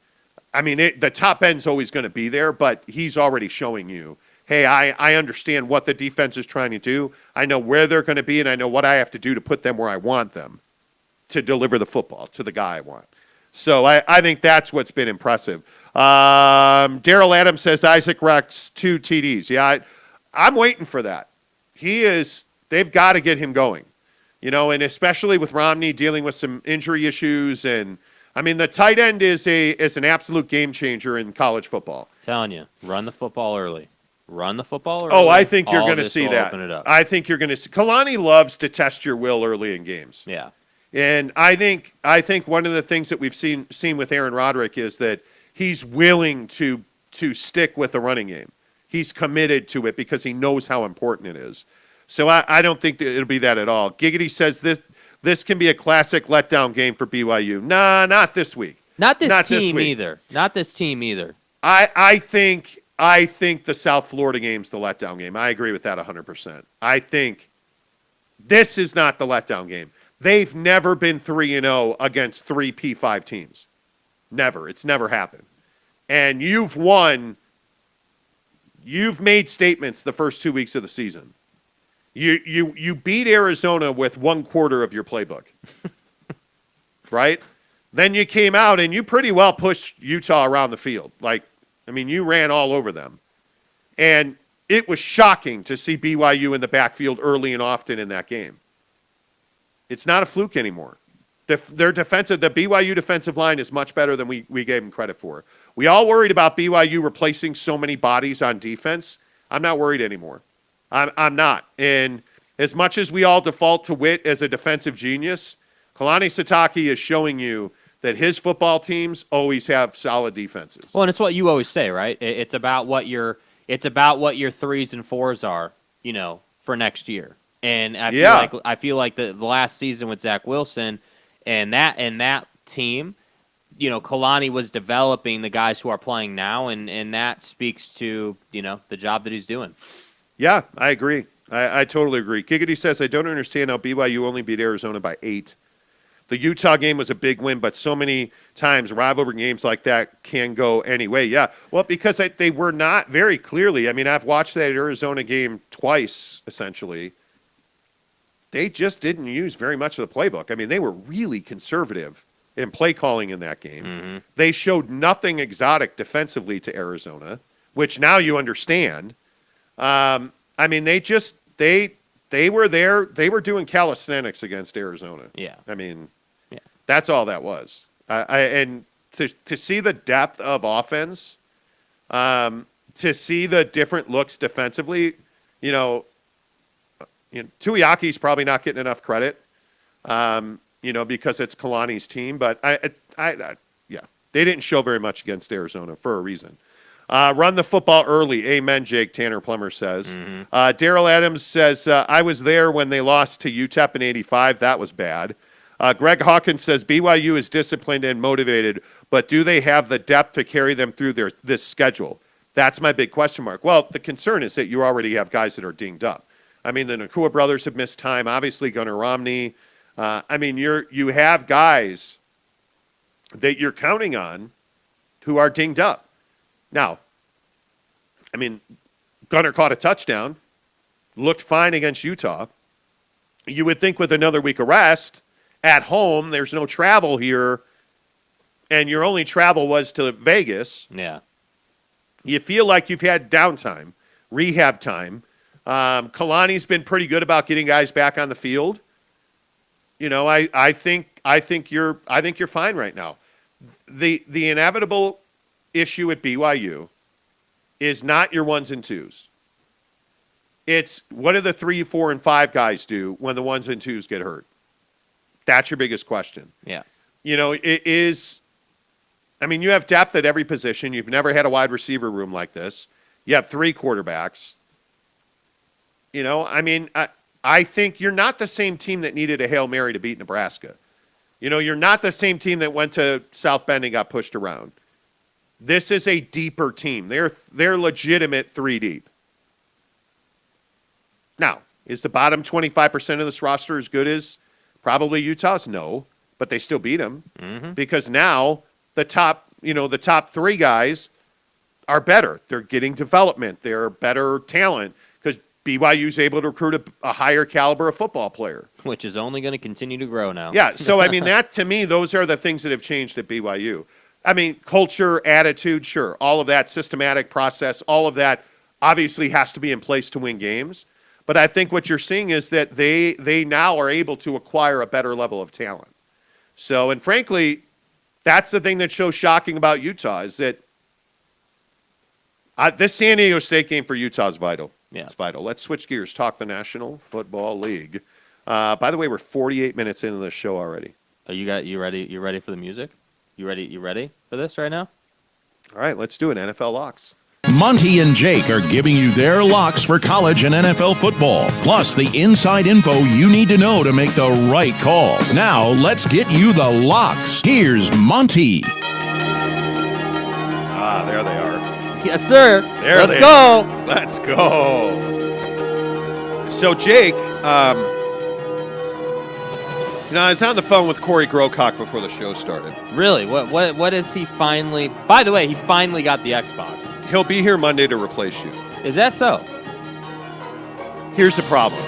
I mean, the top end's always going to be there, but he's already showing you, hey, I understand what the defense is trying to do. I know where they're going to be, and I know what I have to do to put them where I want them to deliver the football to the guy I want. So I think that's what's been impressive. Daryl Adams says Isaac Rex 2 TDs. Yeah, I'm waiting for that. They've got to get him going, and especially with Romney dealing with some injury issues. And I mean, the tight end is an absolute game changer in college football. Telling you, run the football early. Run the football early. Oh, I think you're going to see that. Open it up. I think you're going to see. Kalani loves to test your will early in games. Yeah. And I think one of the things that we've seen with Aaron Roderick is that he's willing to stick with the running game. He's committed to it because he knows how important it is. So I don't think that it'll be that at all. Giggity says this can be a classic letdown game for BYU. Nah, not this week. Not this team either. Not this team either. I think the South Florida game's the letdown game. I agree with that 100%. I think this is not the letdown game. They've never been 3-0 against 3 P5 teams. Never. It's never happened. And you've won. You've made statements the first 2 weeks of the season. You beat Arizona with 1/4 of your playbook. Right? Then you came out and you pretty well pushed Utah around the field. You ran all over them. And it was shocking to see BYU in the backfield early and often in that game. It's not a fluke anymore. The BYU defensive line is much better than we gave them credit for. We all worried about BYU replacing so many bodies on defense. I'm not worried anymore. I'm not. And as much as we all default to Witt as a defensive genius, Kalani Sitake is showing you that his football teams always have solid defenses. Well, and it's what you always say, right? It's about what your 3s and 4s are, for next year. And I feel like the last season with Zach Wilson and that team, Kalani was developing the guys who are playing now, and that speaks to the job that he's doing. Yeah, I agree. I totally agree. Giggity says I don't understand how BYU only beat Arizona by 8. The Utah game was a big win, but so many times rivalry games like that can go any way. Yeah, well, because they were not very clearly. I mean, I've watched that Arizona game twice, essentially. They just didn't use very much of the playbook. I mean, they were really conservative in play calling in that game. Mm-hmm. They showed nothing exotic defensively to Arizona, which now you understand. I mean, they were there. They were doing calisthenics against Arizona. Yeah. I mean, yeah. That's all that was. And to see the depth of offense, to see the different looks defensively, Tuiaki's probably not getting enough credit, because it's Kalani's team. But they didn't show very much against Arizona for a reason. Run the football early. Amen, Jake, Tanner Plummer says. Mm-hmm. Daryl Adams says, I was there when they lost to UTEP in 85. That was bad. Greg Hawkins says, BYU is disciplined and motivated, but do they have the depth to carry them through this schedule? That's my big question mark. Well, the concern is that you already have guys that are dinged up. I mean, the Nakua brothers have missed time. Obviously, Gunnar Romney. You have guys that you're counting on who are dinged up. Now, Gunnar caught a touchdown, looked fine against Utah. You would think with another week of rest at home, there's no travel here, and your only travel was to Vegas. Yeah. You feel like you've had downtime, rehab time. Kalani's been pretty good about getting guys back on the field. I think you're fine right now. The inevitable issue at BYU is not your ones and twos. It's what do the 3, 4, and 5 guys do when the ones and twos get hurt? That's your biggest question. Yeah. It is. You have depth at every position. You've never had a wide receiver room like this. You have 3 quarterbacks. I think you're not the same team that needed a Hail Mary to beat Nebraska. You're not the same team that went to South Bend and got pushed around. This is a deeper team. They're legitimate 3 deep. Now, is the bottom 25% of this roster as good as probably Utah's? No, but they still beat them because now the top 3 guys are better. They're getting development. They're better talent because BYU's able to recruit a higher caliber of football player. Which is only going to continue to grow now. Yeah, so that to me, those are the things that have changed at BYU. Culture, attitude, sure. All of that, systematic process, all of that obviously has to be in place to win games. But I think what you're seeing is that they now are able to acquire a better level of talent. So, and frankly, that's the thing that's so shocking about Utah is that this San Diego State game for Utah is vital. Yeah. It's vital. Let's switch gears. Talk the National Football League. By the way, we're 48 minutes into the show already. You ready? You ready for the music? You ready for this right now? All right, let's do it. NFL locks. Monty and Jake are giving you their locks for college and NFL football, plus the inside info you need to know to make the right call. Now, let's get you the locks. Here's Monty. There they are. Yes, sir. Let's go. Let's go. So, Jake, I was on the phone with Corey Grocock before the show started. Really? What is he finally? By the way, he finally got the Xbox. He'll be here Monday to replace you. Is that so? Here's the problem.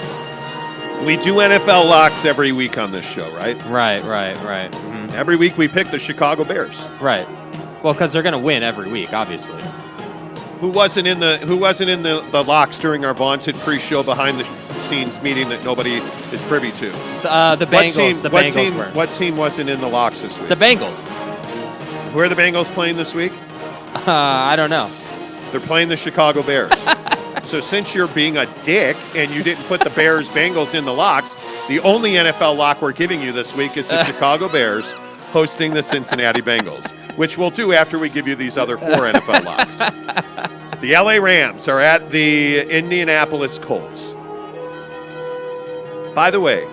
We do NFL locks every week on this show, right? Right. Mm-hmm. Every week we pick the Chicago Bears. Right. Well, because they're going to win every week, obviously. Who wasn't in the locks during our vaunted pre-show behind the scenes meeting that nobody is privy to? The Bengals. What team wasn't in the locks this week? The Bengals. Who are the Bengals playing this week? I don't know. They're playing the Chicago Bears. So since you're being a dick and you didn't put the Bears-Bengals in the locks, the only NFL lock we're giving you this week is the Chicago Bears hosting the Cincinnati Bengals, which we'll do after we give you these other 4 NFL locks. The LA Rams are at the Indianapolis Colts. By the way,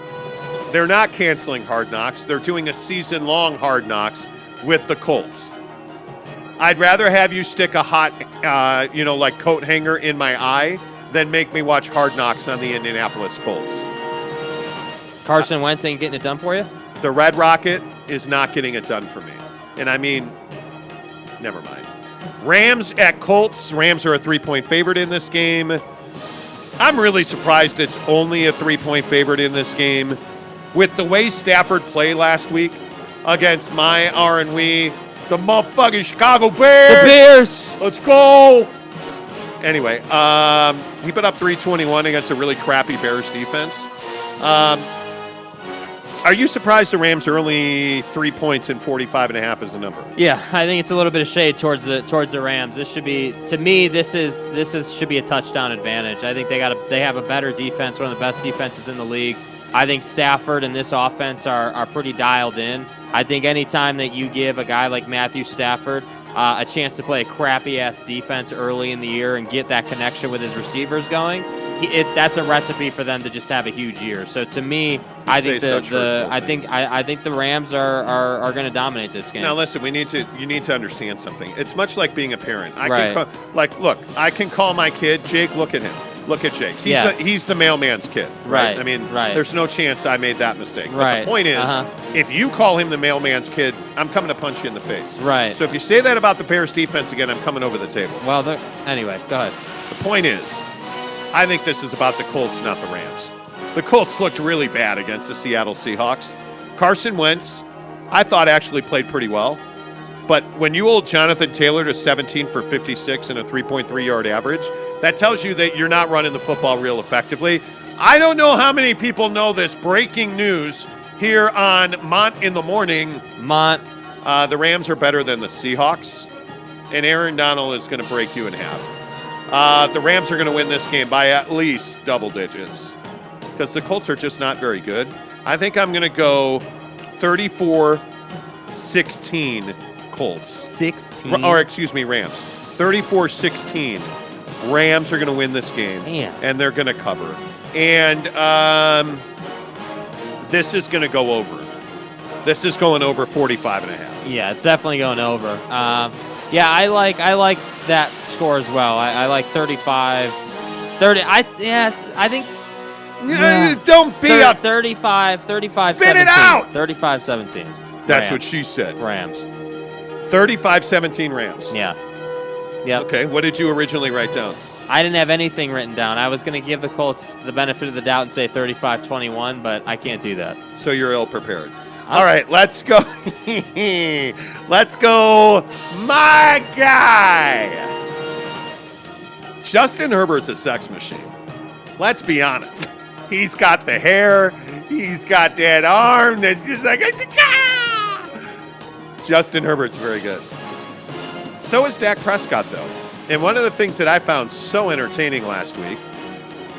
they're not canceling Hard Knocks. They're doing a season-long Hard Knocks with the Colts. I'd rather have you stick a hot, coat hanger in my eye than make me watch Hard Knocks on the Indianapolis Colts. Carson Wentz ain't getting it done for you? The Red Rocket is not getting it done for me. And I mean, never mind. Rams at Colts. Rams are a 3-point favorite in this game. I'm really surprised it's only a 3-point favorite in this game. With the way Stafford played last week against my R&We, the motherfucking Chicago Bears. The Bears. Let's go. Anyway, he put up 321 against a really crappy Bears defense. Are you surprised the Rams are only 3 points and 45.5 as a number? Yeah, I think it's a little bit of shade towards the Rams. This should be, to me, this should be a touchdown advantage. I think they have a better defense, one of the best defenses in the league. I think Stafford and this offense are pretty dialed in. I think anytime that you give a guy like Matthew Stafford a chance to play a crappy-ass defense early in the year and get that connection with his receivers going, that's a recipe for them to just have a huge year. So to me, I think the Rams are going to dominate this game. Now listen, you need to understand something. It's much like being a parent. Right. Look, I can call my kid Jake. Look at him. Look at Jake. He's the mailman's kid, right? I mean, there's no chance I made that mistake. Right. But the point is, if you call him the mailman's kid, I'm coming to punch you in the face. Right. So if you say that about the Bears defense again, I'm coming over the table. Well, anyway, go ahead. The point is, I think this is about the Colts, not the Rams. The Colts looked really bad against the Seattle Seahawks. Carson Wentz, I thought actually played pretty well. But when you hold Jonathan Taylor to 17 for 56 and a 3.3-yard average, that tells you that you're not running the football real effectively. I don't know how many people know this breaking news here on Mont in the Morning. The Rams are better than the Seahawks, and Aaron Donald is going to break you in half. The Rams are going to win this game by at least double digits because the Colts are just not very good. I think I'm going to go 34-16 Colts. 16? Or, excuse me, Rams. 34-16. Rams are going to win this game. Man. And they're going to cover. And this is going to go over. This is going over 45.5. Yeah, it's definitely going over. Yeah, I like that score as well. I like 35. 30. I think. Yeah. Don't be a 35. Spit 17. it out. 35-17. That's what she said. Rams. 35-17 Rams. Yeah. Yep. Okay, what did you originally write down? I didn't have anything written down. I was going to give the Colts the benefit of the doubt and say 35-21, but I can't do that. So you're ill-prepared. All right, let's go. Let's go, my guy. Justin Herbert's a sex machine. Let's be honest. He's got the hair. He's got that arm that's just like, Justin Herbert's very good. So is Dak Prescott, though. And one of the things that I found so entertaining last week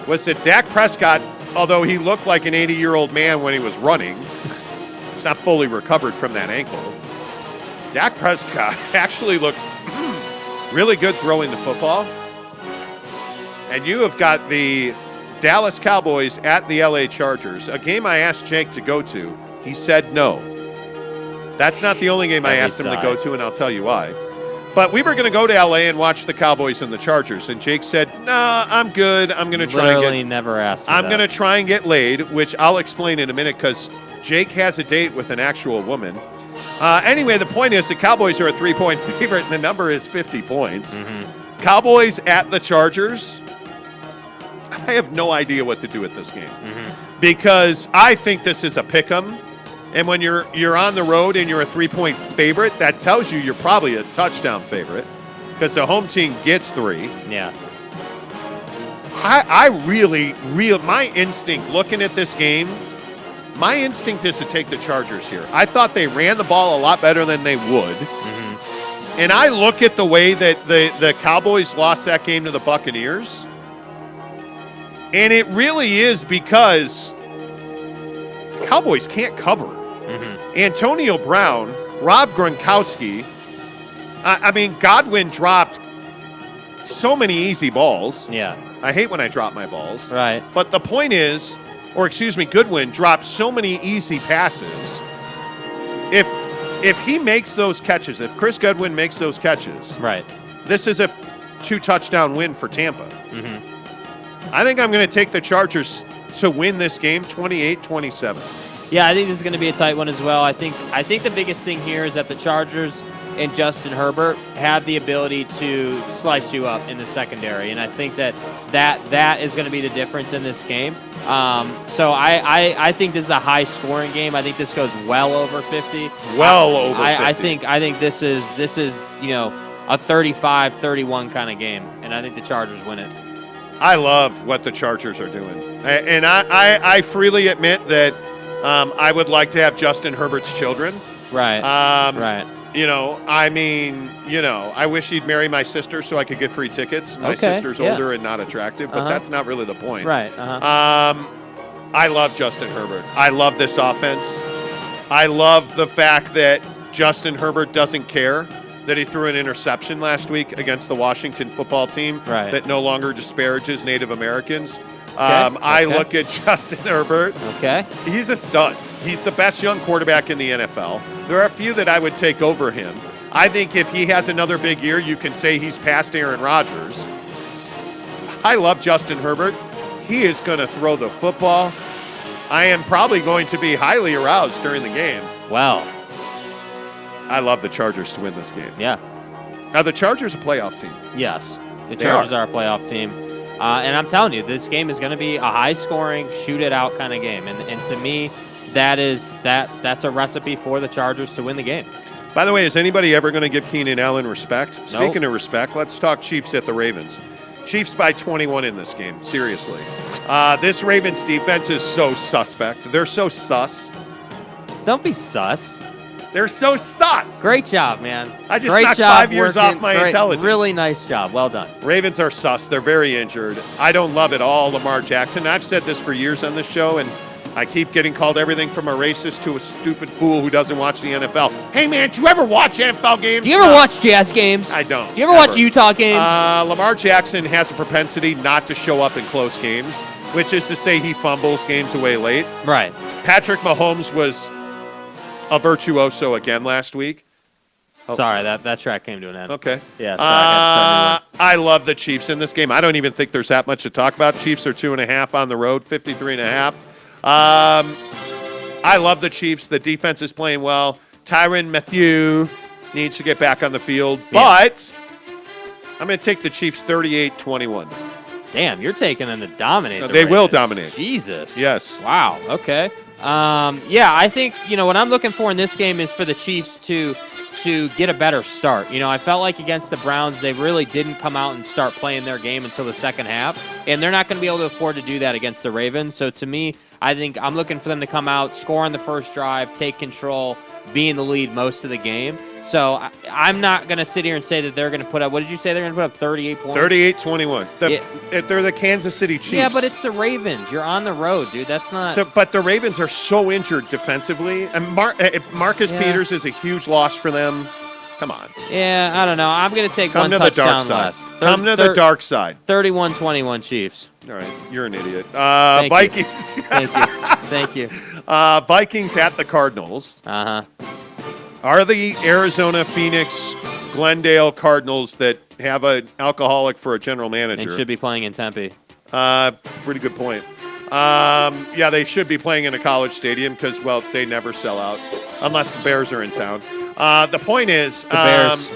was that Dak Prescott, although he looked like an 80-year-old man when he was running, he's not fully recovered from that ankle. Dak Prescott actually looked really good throwing the football. And you have got the Dallas Cowboys at the LA Chargers, a game I asked Jake to go to. He said no. That's not the only game I asked him to go to, and I'll tell you why. But we were going to go to LA and watch the Cowboys and the Chargers, and Jake said, "Nah, I'm good. I'm going to try I'm going to try and get laid," which I'll explain in a minute because Jake has a date with an actual woman. Anyway, the point is the Cowboys are a 3-point favorite, and the number is 50 points. Mm-hmm. Cowboys at the Chargers. I have no idea what to do with this game because I think this is a pick'em. And when you're on the road and you're a 3-point favorite, that tells you you're probably a touchdown favorite because the home team gets 3. Yeah. My instinct looking at this game, my instinct is to take the Chargers here. I thought they ran the ball a lot better than they would. Mm-hmm. And I look at the way that the Cowboys lost that game to the Buccaneers. And it really is because the Cowboys can't cover. Mm-hmm. Antonio Brown, Rob Gronkowski, Godwin dropped so many easy balls. Yeah. I hate when I drop my balls. Right. But the point is, Goodwin dropped so many easy passes. If he makes those catches, if Chris Goodwin makes those catches, right, this is a 2-touchdown win for Tampa. Mm-hmm. I think I'm going to take the Chargers to win this game 28-27. Yeah, I think this is going to be a tight one as well. I think the biggest thing here is that the Chargers and Justin Herbert have the ability to slice you up in the secondary, and I think that is going to be the difference in this game. So I think this is a high-scoring game. I think this goes well over 50. Well over 50. I think this is a 35-31 kind of game, and I think the Chargers win it. I love what the Chargers are doing, and I freely admit that I would like to have Justin Herbert's children. Right. Right. I wish he'd marry my sister so I could get free tickets. My sister's older and not attractive, but that's not really the point. Right. I love Justin Herbert. I love this offense. I love the fact that Justin Herbert doesn't care that he threw an interception last week against the Washington football team that no longer disparages Native Americans. I look at Justin Herbert. Okay. He's a stud. He's the best young quarterback in the NFL. There are a few that I would take over him. I think if he has another big year, you can say he's past Aaron Rodgers. I love Justin Herbert. He is going to throw the football. I am probably going to be highly aroused during the game. Wow. I love the Chargers to win this game. Yeah. Are the Chargers a playoff team? Yes. The Chargers are a playoff team. And I'm telling you, this game is going to be a high-scoring, shoot-it-out kind of game. And to me, that's a recipe for the Chargers to win the game. By the way, is anybody ever going to give Keenan Allen respect? Speaking of respect, let's talk Chiefs at the Ravens. Chiefs by 21 in this game, seriously. This Ravens defense is so suspect. They're so sus. Don't be sus. They're so sus. Great job, man. I just knocked 5 years off my intelligence. Really nice job. Well done. Ravens are sus. They're very injured. I don't love at all Lamar Jackson. I've said this for years on this show, and I keep getting called everything from a racist to a stupid fool who doesn't watch the NFL. Hey, man, do you ever watch NFL games? Do you ever watch Jazz games? I don't. Do you ever watch Utah games? Lamar Jackson has a propensity not to show up in close games, which is to say he fumbles games away late. Right. Patrick Mahomes was a virtuoso again last week. Oh. Sorry, that track came to an end. Okay. Yeah. I love the Chiefs in this game. I don't even think there's that much to talk about. Chiefs are 2.5 on the road, 53.5. I love the Chiefs. The defense is playing well. Tyrann Mathieu needs to get back on the field, but I'm going to take the Chiefs 38-21. Damn, you're taking them to dominate. No, they will dominate. Jesus. Yes. Wow. Okay. I think, what I'm looking for in this game is for the Chiefs to get a better start. I felt like against the Browns, they really didn't come out and start playing their game until the second half, and they're not going to be able to afford to do that against the Ravens. So to me, I think I'm looking for them to come out, score on the first drive, take control, be in the lead most of the game. So I'm not going to sit here and say that they're going to put up, what did you say they're going to put up, 38 points? 38-21. They're the Kansas City Chiefs. Yeah, but it's the Ravens. You're on the road, dude. That's not. But the Ravens are so injured defensively. And Marcus Peters is a huge loss for them. Come on. Yeah, I don't know. I'm going to take one touchdown less. Come to the dark side. 31-21 Chiefs. All right, you're an idiot. Vikings. Thank you. Vikings at the Cardinals. Uh-huh. Are the Arizona, Phoenix, Glendale Cardinals that have an alcoholic for a general manager? They should be playing in Tempe. Pretty good point. They should be playing in a college stadium because, they never sell out unless the Bears are in town. The point is, the Bears.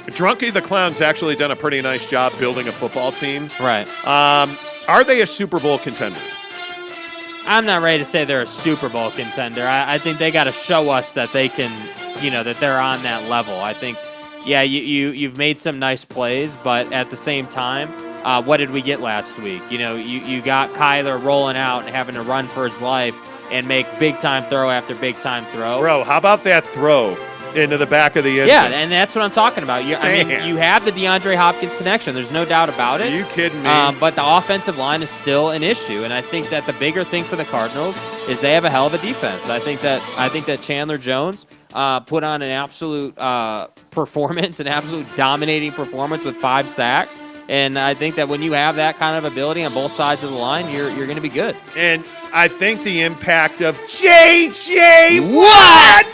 Drunky the Clown's actually done a pretty nice job building a football team. Right. Are they a Super Bowl contender? I'm not ready to say they're a Super Bowl contender. I think they got to show us that they can, that they're on that level. I think, you've made some nice plays, but at the same time, what did we get last week? You got Kyler rolling out and having to run for his life and make big-time throw after big-time throw. Bro, how about that throw into the back of the end zone? Yeah, and that's what I'm talking about. You have the DeAndre Hopkins connection. There's no doubt about it. Are you kidding me? But the offensive line is still an issue, and I think that the bigger thing for the Cardinals is they have a hell of a defense. I think that Chandler Jones put on an absolute performance, an absolute dominating performance with 5 sacks. And I think that when you have that kind of ability on both sides of the line, you're going to be good. And I think the impact of J.J. Watt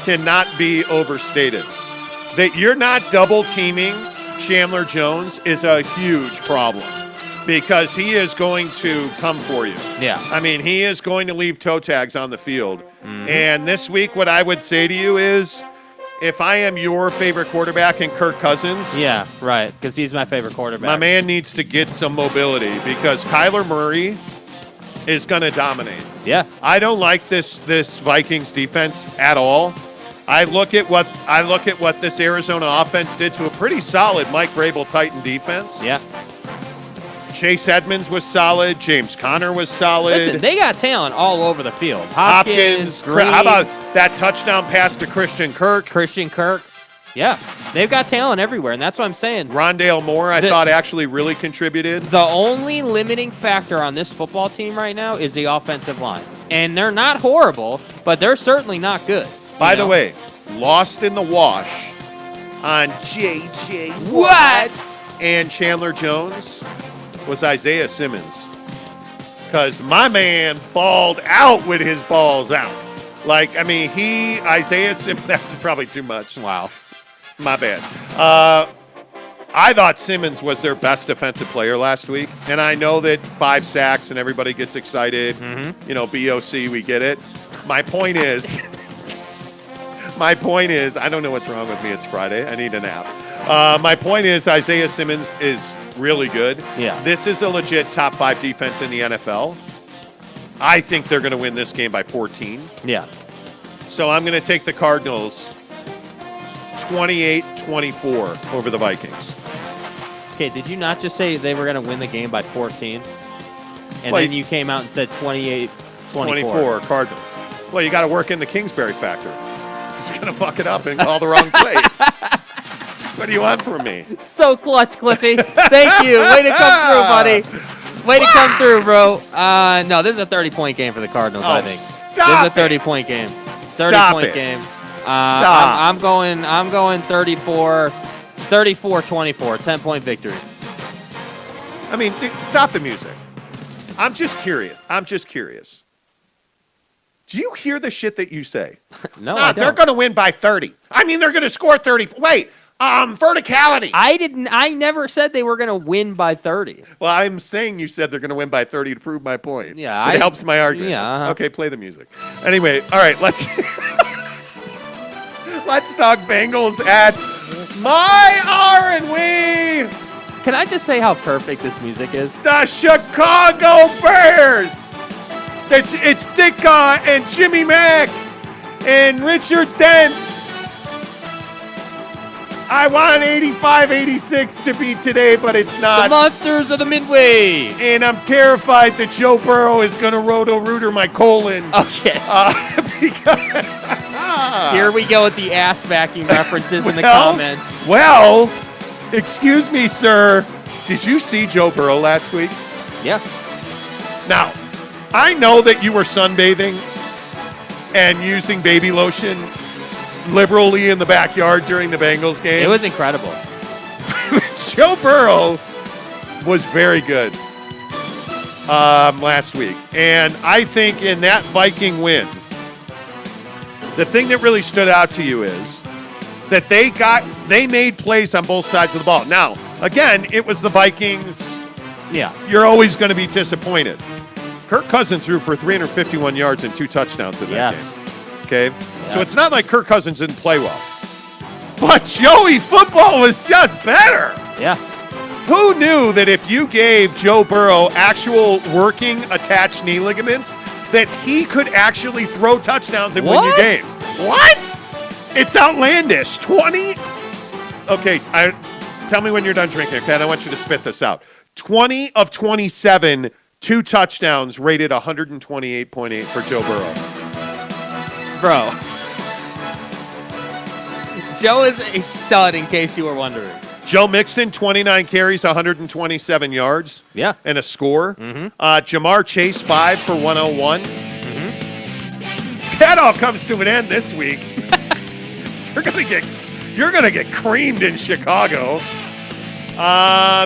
cannot be overstated. That you're not double teaming Chandler Jones is a huge problem. because he is going to come for you. Yeah. I mean, he is going to leave toe tags on the field. And this week, what I would say to you is, if I am your favorite quarterback in Kirk Cousins, Yeah, right, because he's my favorite quarterback. my man needs to get some mobility because Kyler Murray is going to dominate. Yeah. I don't like this Vikings defense at all. I look at what this Arizona offense did to a pretty solid Mike Vrabel Titan defense. Yeah. Chase Edmonds was solid. James Conner was solid. Listen, they got talent all over the field. Hopkins, Green, How about that touchdown pass to Christian Kirk? Christian Kirk. Yeah, they've got talent everywhere, and that's what I'm saying. Rondale Moore, I thought actually really contributed. The only limiting factor on this football team right now is the offensive line. And they're not horrible, but they're certainly not good. By the way, lost in the wash on J.J. Watt and Chandler Jones was Isaiah Simmons. Because my man balled out with his balls out. Like, I mean, Isaiah Simmons, that's probably too much. Wow. My bad. I thought Simmons was their best defensive player last week. And I know that 5 sacks and everybody gets excited. Mm-hmm. You know, BOC, we get it. My point is, I don't know what's wrong with me. It's Friday. I need a nap. My point is, Isaiah Simmons is really good. Yeah. This is a legit top 5 defense in the NFL. I think they're going to win this game by 14. Yeah. So I'm going to take the Cardinals 28-24 over the Vikings. Okay, did you not just say they were going to win the game by 14? And Well, then you came out and said 28-24. 24 Cardinals. Well, you got to work in the Kingsbury factor. Just going to fuck it up and call the wrong place. What do you want from me? So clutch, Cliffy. Thank you. Way to come through, buddy. Way to come through, bro. No, this is a 30-point game for the Cardinals, I think. Stop This is a 30-point game. 30-point game. Stop. I'm going 34, 24-24, 10-point victory. I mean, stop the music. I'm just curious. Do you hear the shit that you say? No, I don't. They're going to win by 30. I mean, they're going to score 30. Wait, verticality. I never said they were going to win by 30. Well, I'm saying you said they're going to win by 30 to prove my point. Yeah, It helps my argument. Yeah, uh-huh. Okay, play the music. Anyway, all right, let's let's talk Bengals at my R&We. Can I just say how perfect this music is? The Chicago Bears. It's Ditka and Jimmy Mack and Richard Dent. I want 85-86 to be today, but it's The not. Monsters of the Midway. And I'm terrified that Joe Burrow is going to roto-rooter my colon. Okay. Because Here we go with the ass vacuum references in the Well, comments. Well, excuse me, sir. Did you see Joe Burrow last week? Yeah. Now, I know that you were sunbathing and using baby lotion liberally in the backyard during the Bengals game. It was incredible. Joe Burrow was very good last week. And I think in that Viking win, the thing that really stood out to you is that they made plays on both sides of the ball. Now, again, it was the Vikings. Yeah. You're always going to be disappointed. Kirk Cousins threw for 351 yards and 2 touchdowns in that game. Okay? Yes. So it's not like Kirk Cousins didn't play well. But Joey football was just better. Yeah. Who knew that if you gave Joe Burrow actual working attached knee ligaments, that he could actually throw touchdowns and win you games? What? It's outlandish. 20? Okay, tell me when you're done drinking, okay? And I want you to spit this out. 20 of 27, 2 touchdowns, rated 128.8 for Joe Burrow. Bro. Joe is a stud, in case you were wondering. Joe Mixon, 29 carries, 127 yards. Yeah. And a score. Mm-hmm. Jamar Chase, 5 for 101. That all comes to an end this week. You're gonna get creamed in Chicago.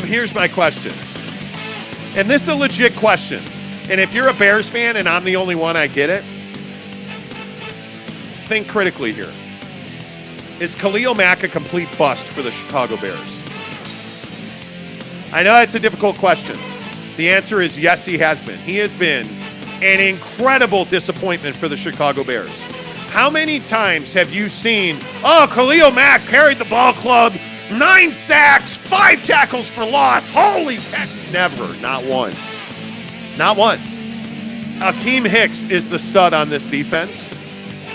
Here's my question. And this is a legit question. And if you're a Bears fan and I'm the only one, I get it. Think critically here. Is Khalil Mack a complete bust for the Chicago Bears? I know it's a difficult question. The answer is yes, he has been. He has been an incredible disappointment for the Chicago Bears. How many times have you seen, Khalil Mack carried the ball club, 9 sacks, 5 tackles for loss. Holy heck. Never. Not once. Not once. Akeem Hicks is the stud on this defense.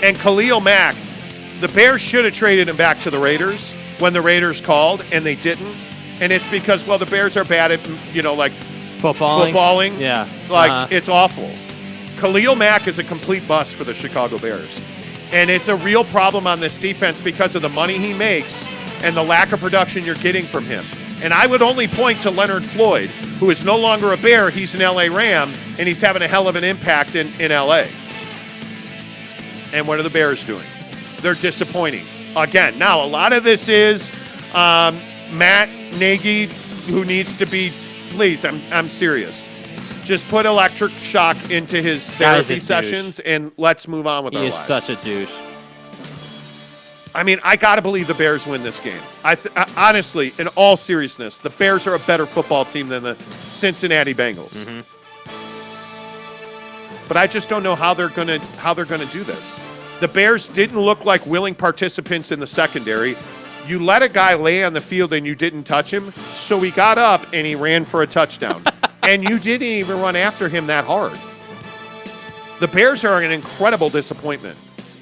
And Khalil Mack, the Bears should have traded him back to the Raiders when the Raiders called, and they didn't. And it's because, the Bears are bad at, footballing. Yeah. It's awful. Khalil Mack is a complete bust for the Chicago Bears. And it's a real problem on this defense because of the money he makes and the lack of production you're getting from him. And I would only point to Leonard Floyd, who is no longer a Bear. He's an L.A. Ram, and he's having a hell of an impact in L.A. And what are the Bears doing? They're disappointing. Again, now a lot of this is Matt Nagy, who needs to be, please, I'm serious. Just put electric shock into his therapy sessions and let's move on with our lives. He is such a douche. I mean, I got to believe the Bears win this game. Honestly, in all seriousness, the Bears are a better football team than the Cincinnati Bengals. Mm-hmm. But I just don't know how they're going to do this. The Bears didn't look like willing participants in the secondary. You let a guy lay on the field and you didn't touch him, so he got up and he ran for a touchdown. And you didn't even run after him that hard. The Bears are an incredible disappointment.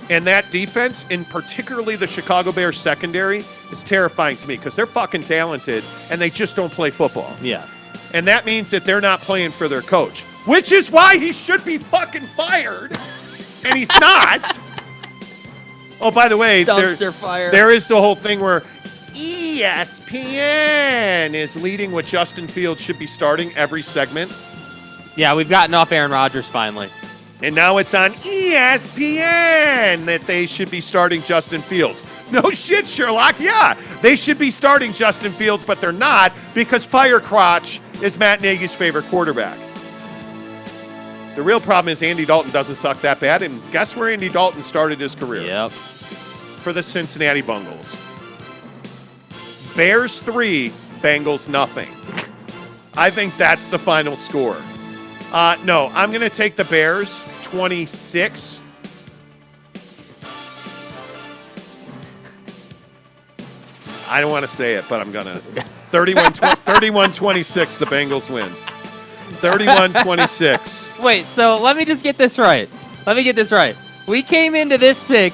And that defense, and particularly the Chicago Bears secondary, is terrifying to me because they're fucking talented and they just don't play football. Yeah. And that means that they're not playing for their coach, which is why he should be fucking fired. And he's not. Oh, by the way, Dumpster fire. There is the whole thing where ESPN is leading what Justin Fields should be starting every segment. Yeah, we've gotten off Aaron Rodgers finally. And now it's on ESPN that they should be starting Justin Fields. No shit, Sherlock. Yeah, they should be starting Justin Fields, but they're not because Firecrotch is Matt Nagy's favorite quarterback. The real problem is Andy Dalton doesn't suck that bad, and guess where Andy Dalton started his career? Yep. For the Cincinnati Bengals. Bears 3, Bengals nothing. I think that's the final score. No, I'm going to take the Bears 26. I don't want to say it, but I'm going to. 31-26, the Bengals win. 31-26. Wait, so let me just get this right. We came into this pick.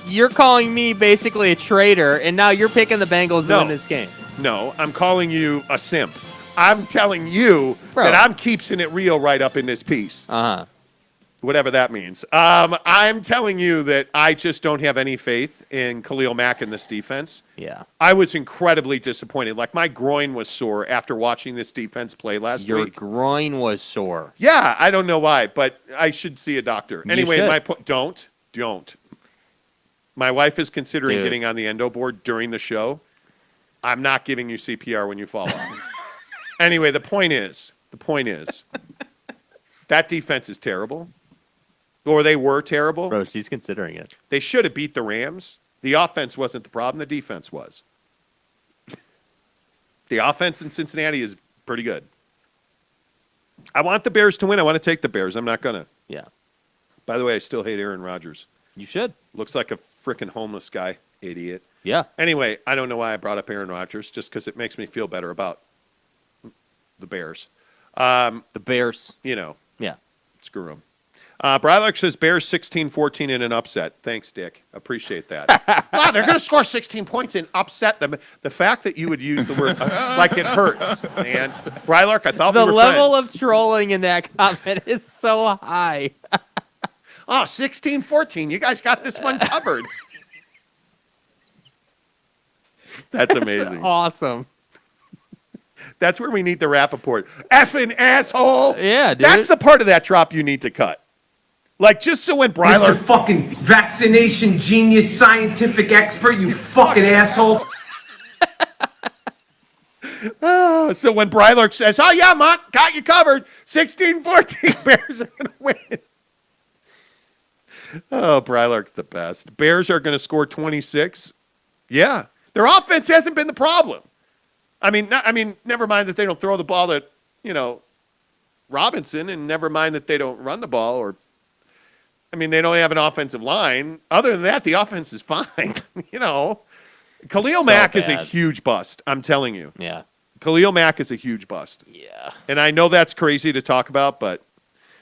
You're calling me basically a traitor, and now you're picking the Bengals to win this game. No, I'm calling you a simp. I'm telling you that I'm keeping it real right up in this piece. Uh-huh. Whatever that means. I'm telling you that I just don't have any faith in Khalil Mack in this defense. Yeah. I was incredibly disappointed. Like, my groin was sore after watching this defense play last week. Your groin was sore. Yeah, I don't know why, but I should see a doctor. Anyway, should. my point, don't. My wife is considering getting on the endo board during the show. I'm not giving you CPR when you fall off. Anyway, the point is, that defense is terrible. Or they were terrible. Bro, she's considering it. They should have beat the Rams. The offense wasn't the problem. The defense was. The offense in Cincinnati is pretty good. I want the Bears to win. I want to take the Bears. I'm not going to. Yeah. By the way, I still hate Aaron Rodgers. You should. Looks like a freaking homeless guy. Idiot. Yeah. Anyway, I don't know why I brought up Aaron Rodgers, just because it makes me feel better about the Bears. The Bears. Yeah. Screw them. Brylark says Bears 16-14 in an upset. Thanks, Dick. Appreciate that. Wow, they're going to score 16 points and upset them. The fact that you would use the word like it hurts, man. Brylark, I thought we were friends. The level of trolling in that comment is so high. 16-14. You guys got this one covered. That's amazing. That's awesome. That's where we need the Rappaport. Effing asshole. Yeah, dude. That's the part of that drop you need to cut. Like, just so when Brylark... Mr. fucking vaccination genius scientific expert, you fucking asshole. So when Brylark says, oh, yeah, Mont, got you covered. 16-14, Bears are going to win. Oh, Brylark's the best. Bears are going to score 26. Yeah. Their offense hasn't been the problem. I mean, never mind that they don't throw the ball to, Robinson, and never mind that they don't run the ball or. I mean, they don't have an offensive line. Other than that, the offense is fine. Khalil Mack is a huge bust. I'm telling you. Yeah. Khalil Mack is a huge bust. Yeah. And I know that's crazy to talk about, but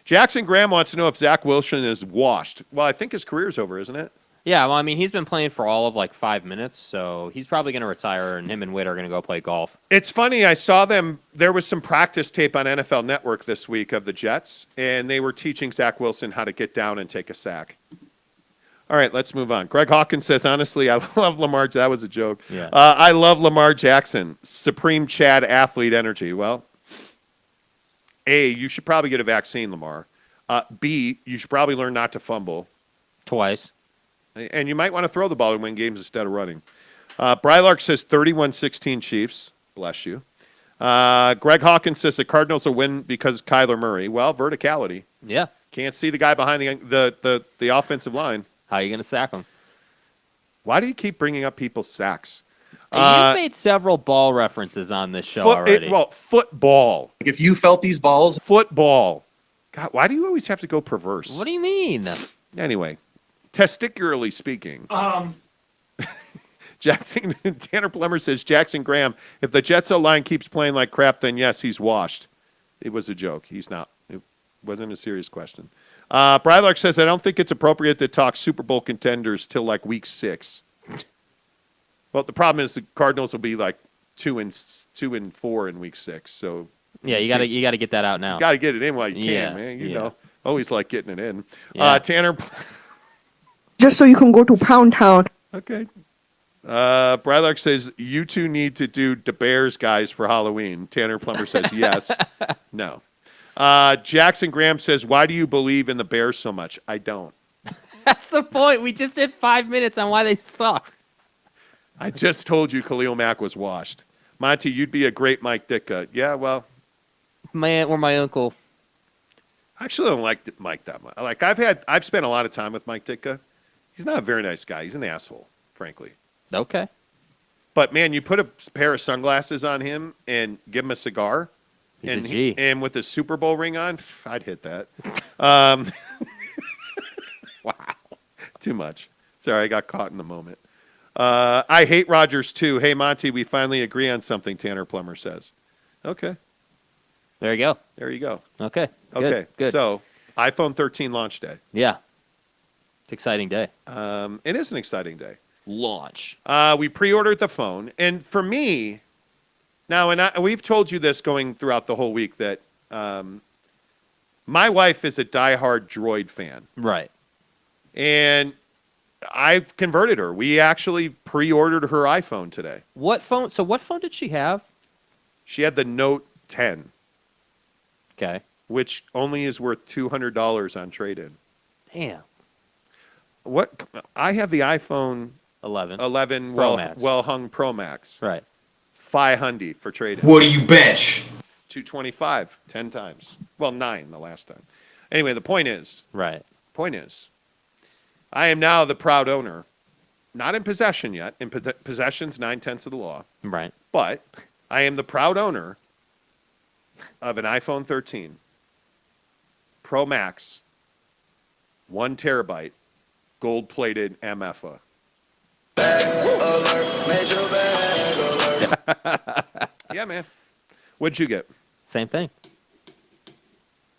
Jackson Graham wants to know if Zach Wilson is washed. Well, I think his career's over, isn't it? Yeah, well, I mean, he's been playing for all of 5 minutes, so he's probably going to retire, and him and Witt are going to go play golf. It's funny. I saw them. There was some practice tape on NFL Network this week of the Jets, and they were teaching Zach Wilson how to get down and take a sack. All right, let's move on. Greg Hawkins says, honestly, I love Lamar. That was a joke. Yeah. I love Lamar Jackson. Supreme Chad athlete energy. Well, A, you should probably get a vaccine, Lamar. B, you should probably learn not to fumble. Twice. And you might want to throw the ball and win games instead of running. Brylark says 31-16 Chiefs. Bless you. Greg Hawkins says the Cardinals will win because Kyler Murray. Well, verticality. Yeah. Can't see the guy behind the offensive line. How are you going to sack him? Why do you keep bringing up people's sacks? You've made several ball references on this show already. Football. If you felt these balls. Football. God, why do you always have to go perverse? What do you mean? Anyway, testicularly speaking. Jackson Tanner Plummer says Jackson Graham. If the Jets O-line keeps playing like crap, then yes, he's washed. It was a joke. He's not. It wasn't a serious question. Brylark says I don't think it's appropriate to talk Super Bowl contenders till week 6. Well, the problem is the Cardinals will be 2-4 in week 6. So yeah, you got to get that out now. You got to get it in while you can, man. You know, always like getting it in. Yeah. Tanner. Just so you can go to Pound Town. Okay. Brylark says, you two need to do the Bears guys for Halloween. Tanner Plummer says, yes. No. Jackson Graham says, why do you believe in the Bears so much? I don't. That's the point. We just did 5 minutes on why they suck. I just told you Khalil Mack was washed. Monty, you'd be a great Mike Ditka. Yeah, well. My aunt or my uncle. I actually don't like Mike that much. I've spent a lot of time with Mike Ditka. He's not a very nice guy. He's an asshole, frankly. Okay. But, man, you put a pair of sunglasses on him and give him a cigar. He's a G. And with his Super Bowl ring on, I'd hit that. Wow. Too much. Sorry, I got caught in the moment. I hate Rodgers, too. Hey, Monty, we finally agree on something, Tanner Plummer says. Okay. There you go. There you go. Okay. Okay. Good. So, iPhone 13 launch day. Yeah. It's an exciting day. It is an exciting day. Launch. We pre-ordered the phone. And for me, now, we've told you this going throughout the whole week, that my wife is a diehard Droid fan. Right. And I've converted her. We actually pre-ordered her iPhone today. What phone? So what phone did she have? She had the Note 10. Okay. Which only is worth $200 on trade-in. Damn. What? I have the iPhone 11 Pro Max. well-hung Pro Max. Right. $500 for trade-in. What do you bench? 225, 10 times. Well, 9 the last time. Anyway, the point is. Right. I am now the proud owner. Not in possession yet. In possession's 9/10 of the law. Right. But I am the proud owner of an iPhone 13 Pro Max, 1 terabyte, gold-plated MFA. Yeah, man. What'd you get? Same thing.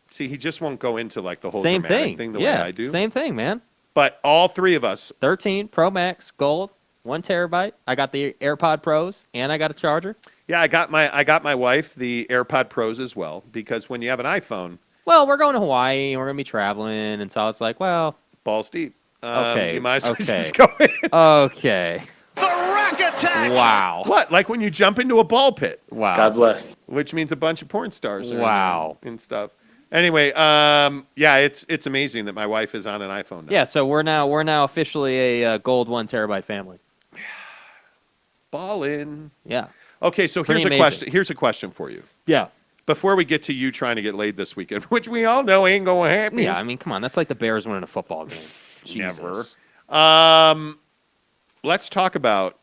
See, he just won't go into the whole Same dramatic thing the way I do. Same thing, man. But all three of us. 13 Pro Max Gold, 1 terabyte. I got the AirPod Pros and I got a charger. Yeah, I got my wife the AirPod Pros as well, because when you have an iPhone. Well, we're going to Hawaii and we're gonna be traveling, and so it's like, well, balls deep. Okay. You might as well just go in. Okay. The Rack Attack! Wow. What? Like when you jump into a ball pit. Wow. God bless. Which means a bunch of porn stars. Wow. And stuff. Anyway, yeah, it's amazing that my wife is on an iPhone now. Yeah, so we're now officially a gold 1 terabyte family. Ball in. Yeah. Okay, so Pretty here's a amazing. question. Here's a question for you. Yeah. Before we get to you trying to get laid this weekend, which we all know ain't going to happen. Yeah, I mean, come on, that's like the Bears winning a football game. Jesus. Never. Let's talk about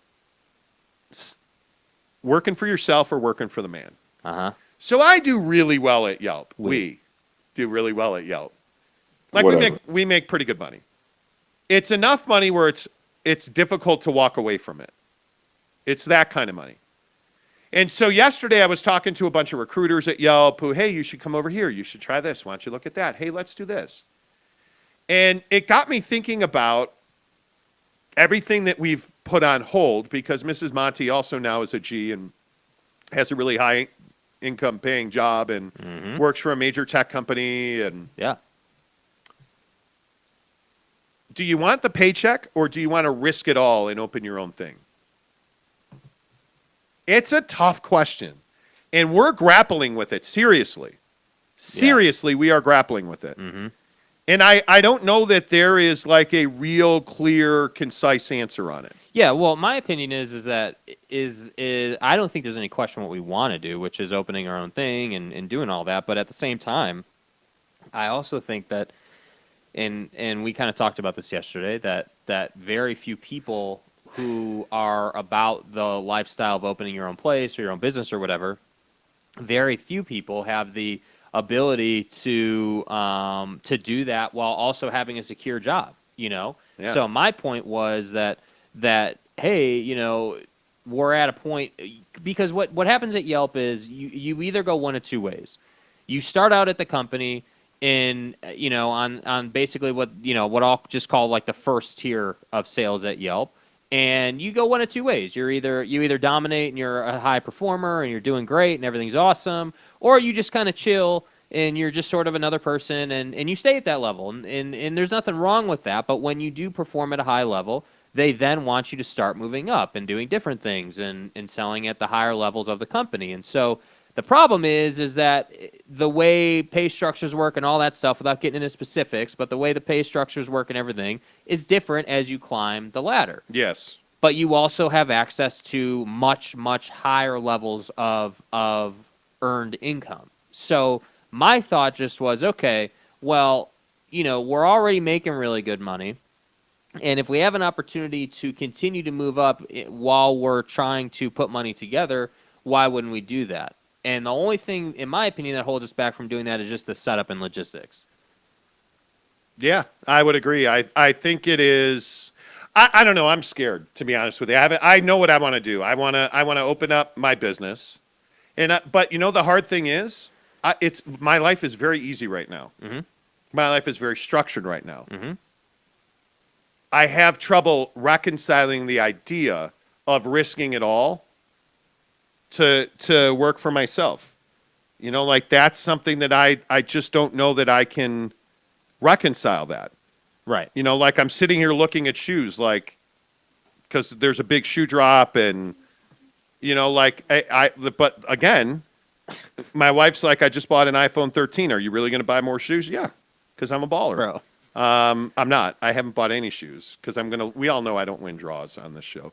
working for yourself or working for the man. Uh-huh. So I do really well at Yelp. We do really well at Yelp. Like we make pretty good money. It's enough money where it's difficult to walk away from it. It's that kind of money. And so yesterday I was talking to a bunch of recruiters at Yelp who, hey, you should come over here. You should try this. Why don't you look at that? Hey, let's do this. And it got me thinking about everything that we've put on hold because Mrs. Monty also now is a G and has a really high income paying job and works for a major tech company. And Yeah. do you want the paycheck or do you want to risk it all and open your own thing? It's a tough question. And we're grappling with it seriously. Seriously, we are grappling with it. And I don't know that there is like a real clear, concise answer on it. Yeah, well, my opinion is that I don't think there's any question what we want to do, which is opening our own thing and doing all that. But at the same time, I also think that, and we kind of talked about this yesterday, that very few people who are about the lifestyle of opening your own place or your own business or whatever, very few people have the ability to do that while also having a secure job, you know? Yeah. So my point was that hey, you know, we're at a point because what happens at Yelp is you either go one of two ways. You start out at the company in, you know, on basically what I'll just call like the first tier of sales at Yelp. And you go one of two ways. You either dominate and you're a high performer and you're doing great and everything's awesome, or you just kind of chill and you're just sort of another person and you stay at that level. And there's nothing wrong with that. But when you do perform at a high level, they then want you to start moving up and doing different things and selling at the higher levels of the company. And so the problem is that the way pay structures work and all that stuff, without getting into specifics, but the way the pay structures work and everything is different as you climb the ladder. Yes. But you also have access to much, much higher levels of earned income. So my thought just was, okay, well, you know, we're already making really good money. And if we have an opportunity to continue to move up while we're trying to put money together, why wouldn't we do that? And the only thing, in my opinion, that holds us back from doing that is just the setup and logistics. Yeah, I would agree. I think it is. I don't know. I'm scared, to be honest with you. I know what I want to do. I want to open up my business, but you know the hard thing is, my life is very easy right now. My life is very structured right now. I have trouble reconciling the idea of risking it all to work for myself. You know, like that's something that I just don't know that I can reconcile that. Right. You know, like I'm sitting here looking at shoes, like, because there's a big shoe drop and, you know, like, but again, my wife's like, I just bought an iPhone 13. Are you really going to buy more shoes? Yeah, because I'm a baller. Bro. I'm not. I haven't bought any shoes because we all know I don't win draws on this show.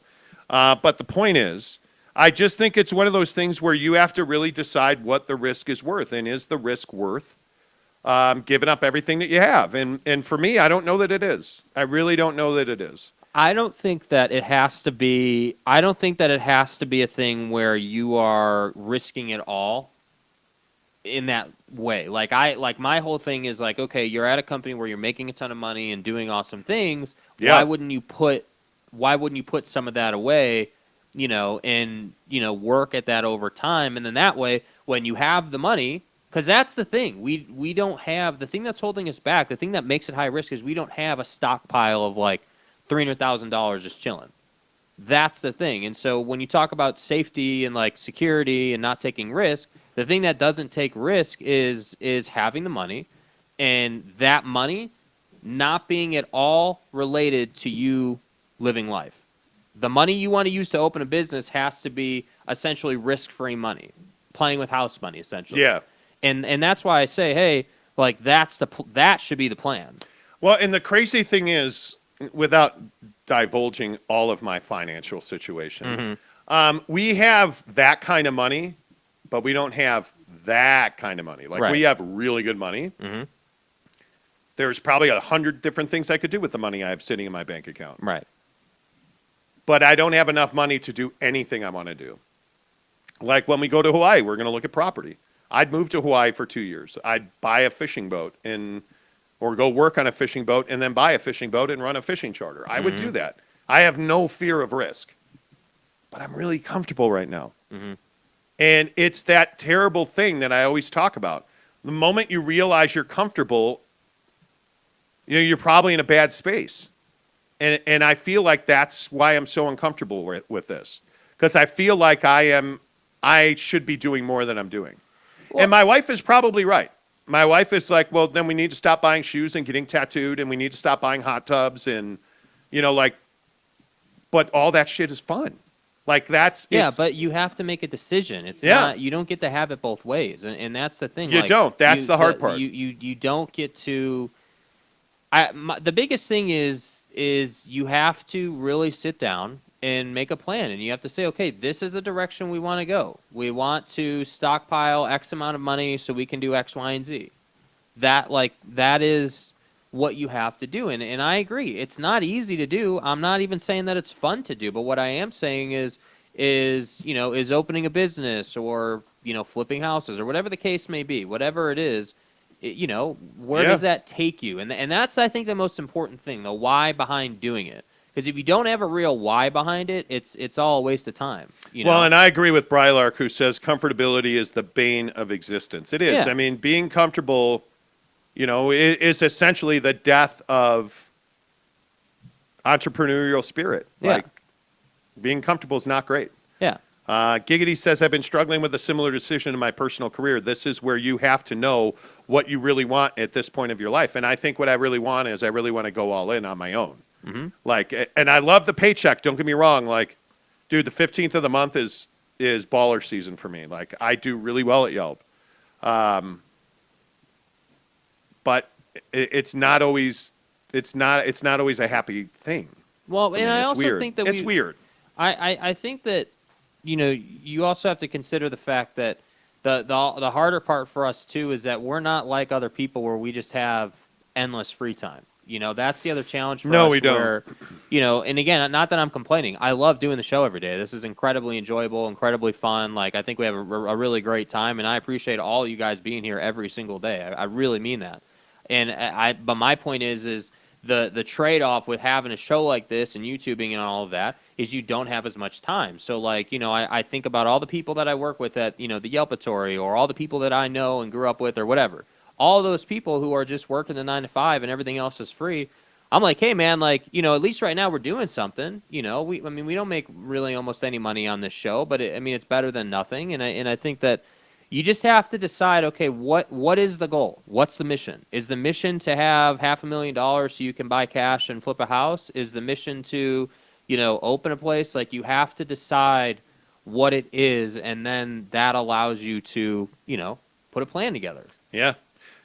But the point is, I just think it's one of those things where you have to really decide what the risk is worth. And is the risk worth giving up everything that you have? And for me, I don't know that it is. I really don't know that it is. I don't think that it has to be a thing where you are risking it all in that way. Like my whole thing is like, okay, you're at a company where you're making a ton of money and doing awesome things. Yeah. Why wouldn't you put some of that away, you know, and, you know, work at that over time? And then that way, when you have the money, because that's the thing, we don't have, the thing that's holding us back, the thing that makes it high risk is we don't have a stockpile of like $300,000 just chilling. That's the thing. And so when you talk about safety and like security and not taking risk, the thing that doesn't take risk is having the money, and that money not being at all related to you living life. The money you want to use to open a business has to be essentially risk-free money, playing with house money, essentially. Yeah. And that's why I say, hey, like that should be the plan. Well, and the crazy thing is, without divulging all of my financial situation, we have that kind of money, but we don't have that kind of money. Like, Right. we have really good money. There's probably 100 different things I could do with the money I have sitting in my bank account. Right. But I don't have enough money to do anything I want to do. Like when we go to Hawaii, we're going to look at property. I'd move to Hawaii for 2 years. I'd buy a fishing boat or go work on a fishing boat and then buy a fishing boat and run a fishing charter. I would do that. I have no fear of risk, but I'm really comfortable right now. And it's that terrible thing that I always talk about. The moment you realize you're comfortable, you're probably in a bad space. And I feel like that's why I'm so uncomfortable with this, because I feel like I should be doing more than I'm doing. Well, and my wife is probably right. My wife is like, well, then we need to stop buying shoes and getting tattooed, and we need to stop buying hot tubs, and but all that shit is fun. Like but you have to make a decision. It's not, you don't get to have it both ways, and that's the thing. You don't. That's the hard part. You don't get to. The biggest thing is you have to really sit down and make a plan, and you have to say, okay, this is the direction we want to go. We want to stockpile X amount of money so we can do X, Y, and Z. That is what you have to do. And I agree. It's not easy to do. I'm not even saying that it's fun to do, but what I am saying is opening a business or, flipping houses or whatever the case may be, whatever it is, where does that take you? And that's, I think, the most important thing, the why behind doing it. Because if you don't have a real why behind it, it's all a waste of time. Well, and I agree with Brylark, who says comfortability is the bane of existence. It is. Yeah. I mean, being comfortable, is essentially the death of entrepreneurial spirit. Yeah. Like, being comfortable is not great. Yeah. Giggity says, I've been struggling with a similar decision in my personal career. This is where you have to know what you really want at this point of your life. And I think what I really want is I really want to go all in on my own. And I love the paycheck. Don't get me wrong. Like, dude, the 15th of the month is baller season for me. Like, I do really well at Yelp. But it's not always a happy thing. Well, and I also weird. think that it's weird. I think that you also have to consider the fact that the harder part for us too is that we're not like other people where we just have endless free time. That's the other challenge for us. No, we don't. Where, and again, not that I'm complaining. I love doing the show every day. This is incredibly enjoyable, incredibly fun. Like, I think we have a really great time, and I appreciate all you guys being here every single day. I really mean that. And but my point is the trade-off with having a show like this and YouTubing and all of that is you don't have as much time. So, like, I think about all the people that I work with at, the Yelpatory, or all the people that I know and grew up with or whatever. All those people who are just working the 9 to 5 and everything else is free. I'm like, hey, man, like, at least right now we're doing something. We don't make really almost any money on this show, but it's better than nothing. And I think that you just have to decide, okay, what is the goal? What's the mission? Is the mission to have $500,000 so you can buy cash and flip a house? Is the mission to, open a place? Like, you have to decide what it is, and then that allows you to, put a plan together. Yeah.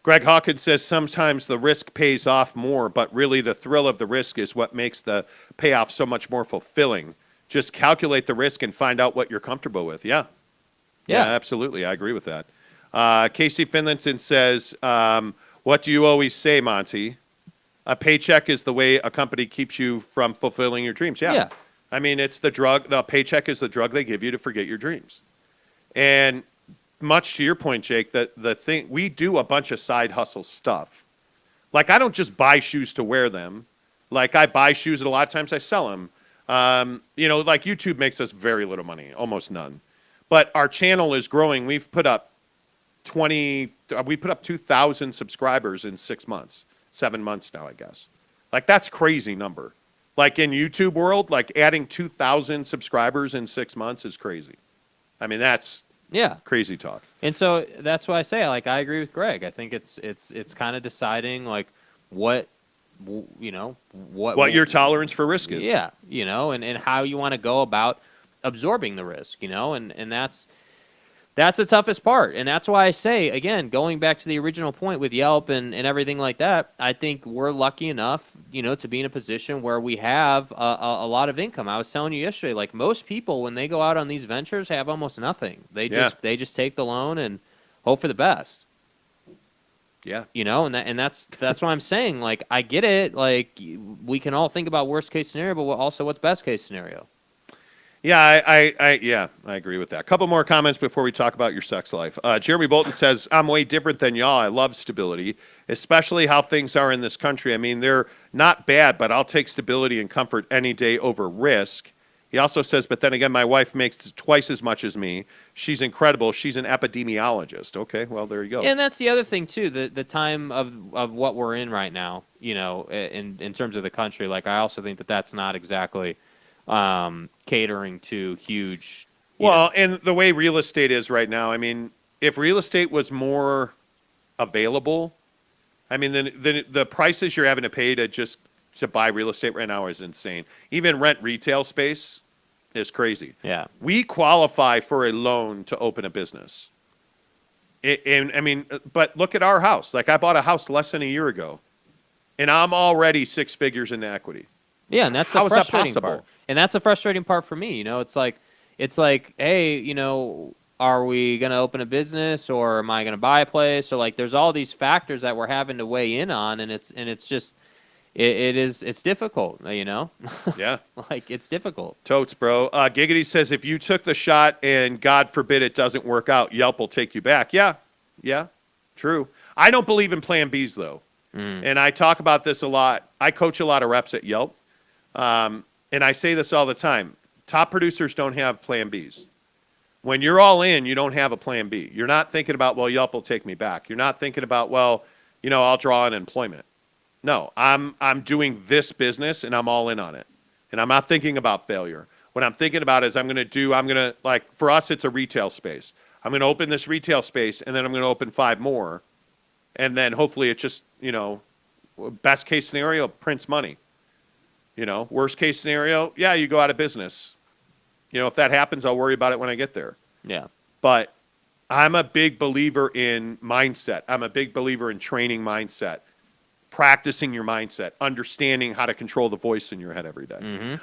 Greg Hawkins says sometimes the risk pays off more, but really the thrill of the risk is what makes the payoff so much more fulfilling. Just calculate the risk and find out what you're comfortable with. Yeah, absolutely. I agree with that. Casey Finlinson says, what do you always say, Monty? A paycheck is the way a company keeps you from fulfilling your dreams. Yeah. I mean, it's the drug. The paycheck is the drug they give you to forget your dreams. And much to your point, Jake, that the thing, we do a bunch of side hustle stuff. Like, I don't just buy shoes to wear them. Like, I buy shoes, and a lot of times I sell them. Like, YouTube makes us very little money, almost none. But our channel is growing. We've put up 2,000 subscribers in 6 months, 7 months now, I guess. Like, that's a crazy number. Like, in YouTube world, like, adding 2,000 subscribers in 6 months is crazy. I mean, that's crazy talk. And so that's why I say, like, I agree with Greg. I think it's kind of deciding, like, what your tolerance for risk is. Yeah, and how you want to go about absorbing the risk, and that's the toughest part. And that's why I say, again, going back to the original point with Yelp and everything like that, I think we're lucky enough, to be in a position where we have a lot of income. I was telling you yesterday, like, most people, when they go out on these ventures, have almost nothing. They just take the loan and hope for the best. Yeah. And that's what I'm saying. Like, I get it. Like, we can all think about worst case scenario, but also what's best case scenario. Yeah, I agree with that. A couple more comments before we talk about your sex life. Jeremy Bolton says, I'm way different than y'all. I love stability, especially how things are in this country. I mean, they're not bad, but I'll take stability and comfort any day over risk. He also says, but then again, my wife makes twice as much as me. She's incredible. She's an epidemiologist. Okay, well, there you go. And that's the other thing, too, the time of what we're in right now, in terms of the country. Like, I also think that's not exactly catering to huge. Well, and the way real estate is right now, I mean, if real estate was more available, I mean, then the prices you're having to pay to buy real estate right now is insane. Even rent retail space is crazy. Yeah. We qualify for a loan to open a business. But look at our house. Like, I bought a house less than a year ago, and I'm already 6 figures into equity. Yeah, and that's How the is that frustrating possible? part. And that's the frustrating part for me. It's like, hey, are we going to open a business, or am I going to buy a place? Or like, there's all these factors that we're having to weigh in on, and it's just, it's difficult, Yeah. Like, it's difficult. Totes, bro. Giggity says, if you took the shot and God forbid it doesn't work out, Yelp will take you back. Yeah, true. I don't believe in plan Bs, though. And I talk about this a lot. I coach a lot of reps at Yelp. And I say this all the time. Top producers don't have plan Bs. When you're all in, you don't have a plan B. You're not thinking about, well, Yelp will take me back. You're not thinking about, well, I'll draw unemployment. No, I'm doing this business, and I'm all in on it. And I'm not thinking about failure. What I'm thinking about is for us, it's a retail space. I'm going to open this retail space, and then I'm going to open 5 more. And then hopefully it's just, best case scenario, prints money. Worst case scenario, yeah, you go out of business. If that happens, I'll worry about it when I get there. Yeah. But I'm a big believer in mindset. I'm a big believer in training mindset, practicing your mindset, understanding how to control the voice in your head every day.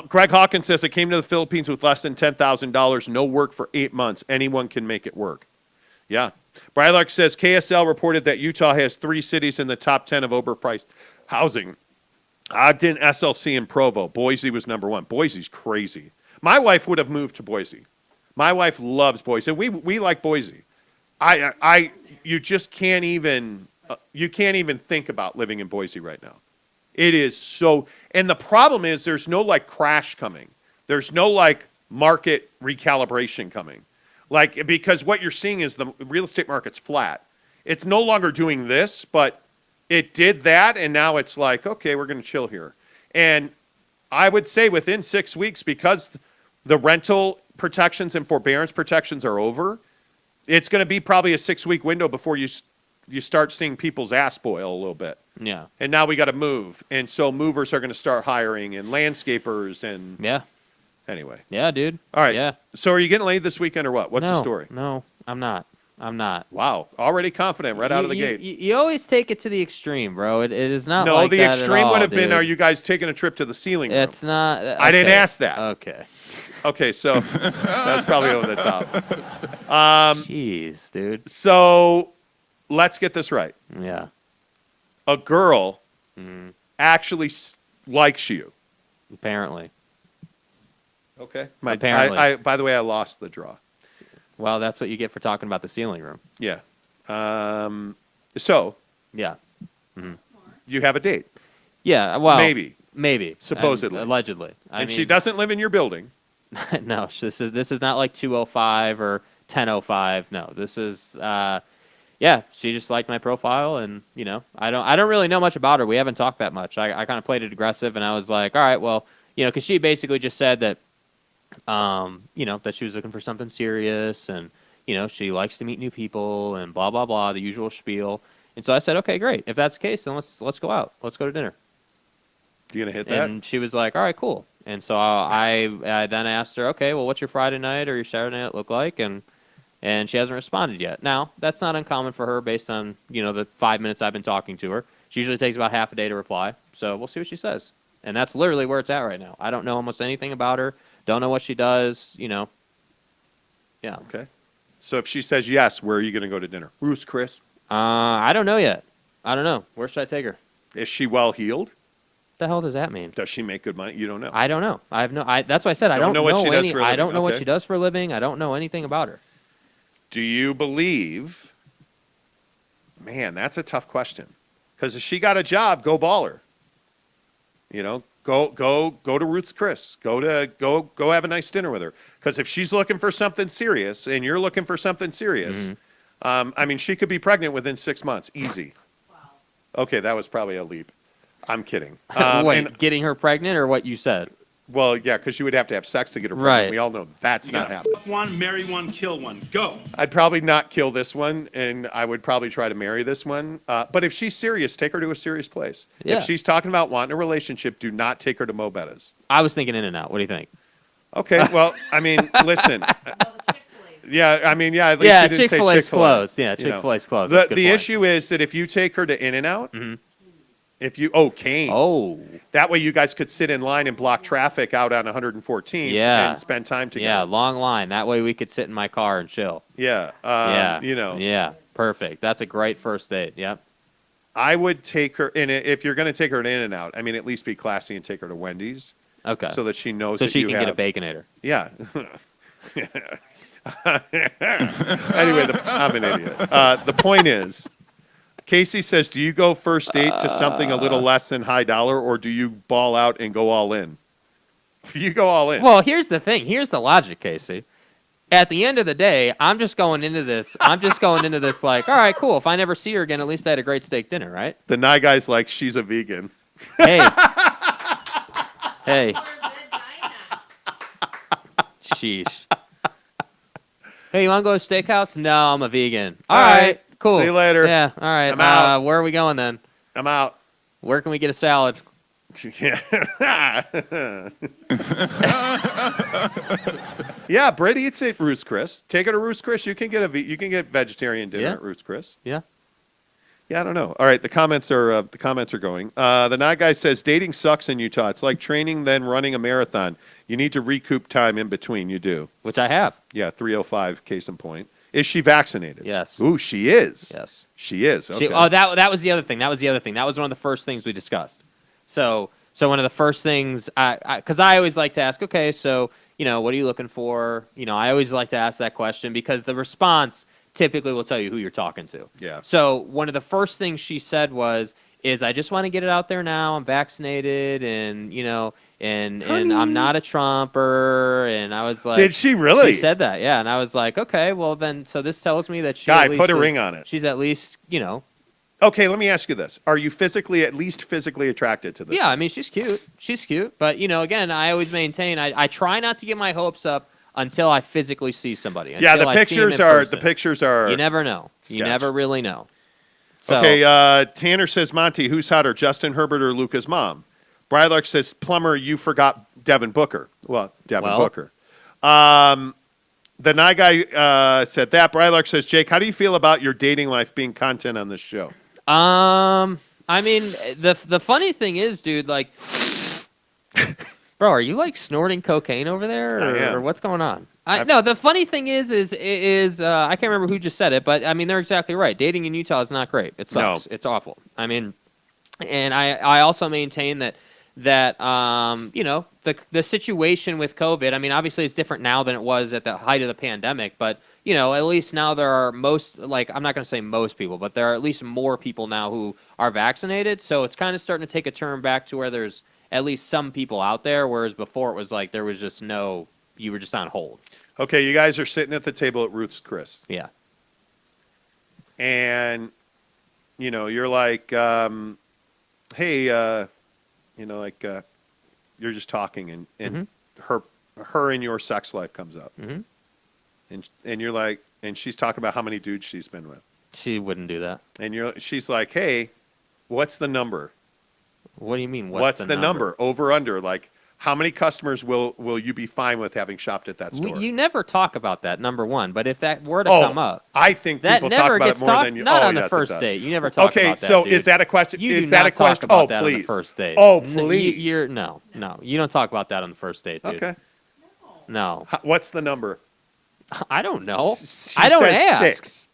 Greg Hawkins says, I came to the Philippines with less than $10,000, no work for 8 months. Anyone can make it work. Yeah. Brylark says, KSL reported that Utah has 3 cities in the top 10 of overpriced housing. Ogden, SLC, and Provo. Boise was number 1. Boise's crazy. My wife would have moved to Boise. My wife loves Boise. And we like Boise. You just can't even think about living in Boise right now. It is so, and the problem is there's no crash coming. There's no market recalibration coming. Because what you're seeing is the real estate market's flat. It's no longer doing this, but it did that, and now it's okay, we're going to chill here. And I would say within 6 weeks, because the rental protections and forbearance protections are over, it's going to be probably a 6-week window before you start seeing people's ass boil a little bit. Yeah. And now we got to move. And so movers are going to start hiring, and landscapers, and Yeah. Anyway. Yeah, dude. All right. Yeah. So are you getting laid this weekend or what? What's the story? No, I'm not. Wow. Already confident right out of the gate. You always take it to the extreme, bro. It is not No, like the that extreme at all, would have been, dude. are you guys taking a trip to the ceiling room? It's not. Okay. I didn't ask that. Okay. Okay, so that's probably over the top. Jeez, dude. So let's get this right. Yeah. A girl actually likes you. Apparently. Okay. Apparently. By the way, I lost the draw. Well, that's what you get for talking about the ceiling room. Yeah. So Yeah. you have a date. Yeah. Well, Maybe. Supposedly. Allegedly. And she doesn't live in your building. No, this is not like 205 or 1005. No, this is yeah, she just liked my profile, and I don't really know much about her. We haven't talked that much. I kind of played it aggressive, and I was like, all right, well, because she basically just said that that she was looking for something serious, and she likes to meet new people, and blah blah blah, the usual spiel. And so I said, okay, great. If that's the case, then let's go out. Let's go to dinner. You gonna hit that? And she was like, all right, cool. And so I then asked her, okay, well, what's your Friday night or your Saturday night look like? And she hasn't responded yet. Now, that's not uncommon for her based on, the 5 minutes I've been talking to her. She usually takes about half a day to reply. So we'll see what she says. And that's literally where it's at right now. I don't know almost anything about her. Don't know what she does, Yeah. Okay. So if she says yes, where are you going to go to dinner? Bruce, Chris? I don't know yet. I don't know. Where should I take her? Is she well-heeled? The hell does that mean? Does she make good money? You don't know. I don't know. I have no. That's why I said I Don't don't know what she does for a I living, don't know what okay. she does for a living. I don't know anything about her. Do you believe? Man, that's a tough question. Because if she got a job, go baller. You know, go to Ruth's Chris. Go have a nice dinner with her. Because if she's looking for something serious and you're looking for something serious, I mean, she could be pregnant within 6 months, easy. Wow. Okay, that was probably a leap. I'm kidding. Wait, getting her pregnant or what you said? Well, yeah, because you would have to have sex to get her pregnant. Right. We all know that's not happening. Fuck one, marry one, kill one. Go. I'd probably not kill this one, and I would probably try to marry this one. But if she's serious, take her to a serious place. Yeah. If she's talking about wanting a relationship, do not take her to Mo Betta's. I was thinking In-N-Out. What do you think? Okay, well, I mean, listen. Yeah, I mean, yeah, at least you didn't say Chick-fil-A's Chick-fil-A. closed. Yeah, Chick-fil-A's closed. That's a good The point. issue is that if you take her to In-N-Out, Cane's. Oh. That way you guys could sit in line and block traffic out on 114 Yeah. and spend time together. Yeah, long line. That way we could sit in my car and chill. Yeah. Yeah. You know. Yeah, perfect. That's a great first date. Yep. I would take her, and if you're going to take her to In-N-Out, I mean, at least be classy and take her to Wendy's. Okay. So that she knows So that she you can have, get a Baconator. Yeah. Anyway, I'm an idiot. The point is, Casey says, do you go first date to something a little less than high dollar, or do you ball out and go all in? You go all in. Well, here's the thing. Here's the logic, Casey. At the end of the day, I'm just going into this like, all right, cool. If I never see her again, at least I had a great steak dinner, right? The Nye guy's like, she's a vegan. Hey. Hey. Sheesh. Hey, you want to go to a steakhouse? No, I'm a vegan. All right, cool. See you later. Yeah, all right. I'm out. Where are we going then? I'm out. Where can we get a salad? Yeah, Britt eats at Ruth's Chris. Take her to Ruth's Chris. You can get vegetarian dinner at Ruth's Chris. Yeah. Yeah, I don't know. All right, the comments are going. The Night Guy says dating sucks in Utah. It's like training then running a marathon. You need to recoup time in between. You do. Which I have. Yeah, 3:05. Case in point. Is she vaccinated? Yes. Ooh, she is. Yes. She is. Okay. That was the other thing. That was one of the first things we discussed. So one of the first things, because I always like to ask, okay, so what are you looking for? I always like to ask that question because the response typically will tell you who you're talking to. Yeah. So one of the first things she said is I just want to get it out there now. I'm vaccinated, and and I'm not a Trumper. And I was like, did she really? She said that, yeah. And I was like, okay, well then, so this tells me that she. Guy, at least put a ring on it. She's at least, Okay, let me ask you this: are you at least physically attracted to this? Yeah, I mean, she's cute. She's cute, but again, I always maintain I try not to get my hopes up until I physically see somebody. Yeah, the pictures are. You never know. Sketch. You never really know. So, okay, Tanner says, Monty, who's hotter, Justin Herbert or Luca's mom? Brylark says, Plumber, you forgot Devin Booker. Well, Devin Booker. The Nye Guy said that. Brylark says, Jake, how do you feel about your dating life being content on this show? I mean, the funny thing is, dude, like, bro, are you like snorting cocaine over there, or what's going on? No, the funny thing is I can't remember who just said it, but I mean they're exactly right. Dating in Utah is not great. It sucks. No. It's awful. I mean, and I also maintain that the situation with COVID. I mean, obviously it's different now than it was at the height of the pandemic, but at least now there are I'm not going to say most people, but there are at least more people now who are vaccinated. So it's kind of starting to take a turn back to where there's at least some people out there, whereas before it was like there was just you were just on hold. Okay, you guys are sitting at the table at Ruth's Chris. Yeah. And, you're like, hey, you're just talking, and her and your sex life comes up. Mm-hmm. And you're like, and she's talking about how many dudes she's been with. She wouldn't do that. And she's like, hey, what's the number? What do you mean, what's the number? Over, under, like, how many customers will you be fine with having shopped at that store? You never talk about that, number one. But if that were to come up, I think people talk about it more than you. Not on the first date. You never talk about that. Okay, so dude. Is that a question? You is do that not a question? talk about that please. on the first date. Oh, please. No. You don't talk about that on the first date, dude. Okay. No. What's the number? I don't know. I don't says ask. 6.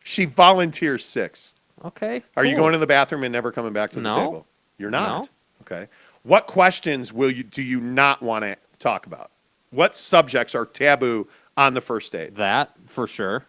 She volunteers 6. Okay. Are you going to the bathroom and never coming back to the table? You're not. No. Okay. What questions do you not want to talk about? What subjects are taboo on the first date? That for sure.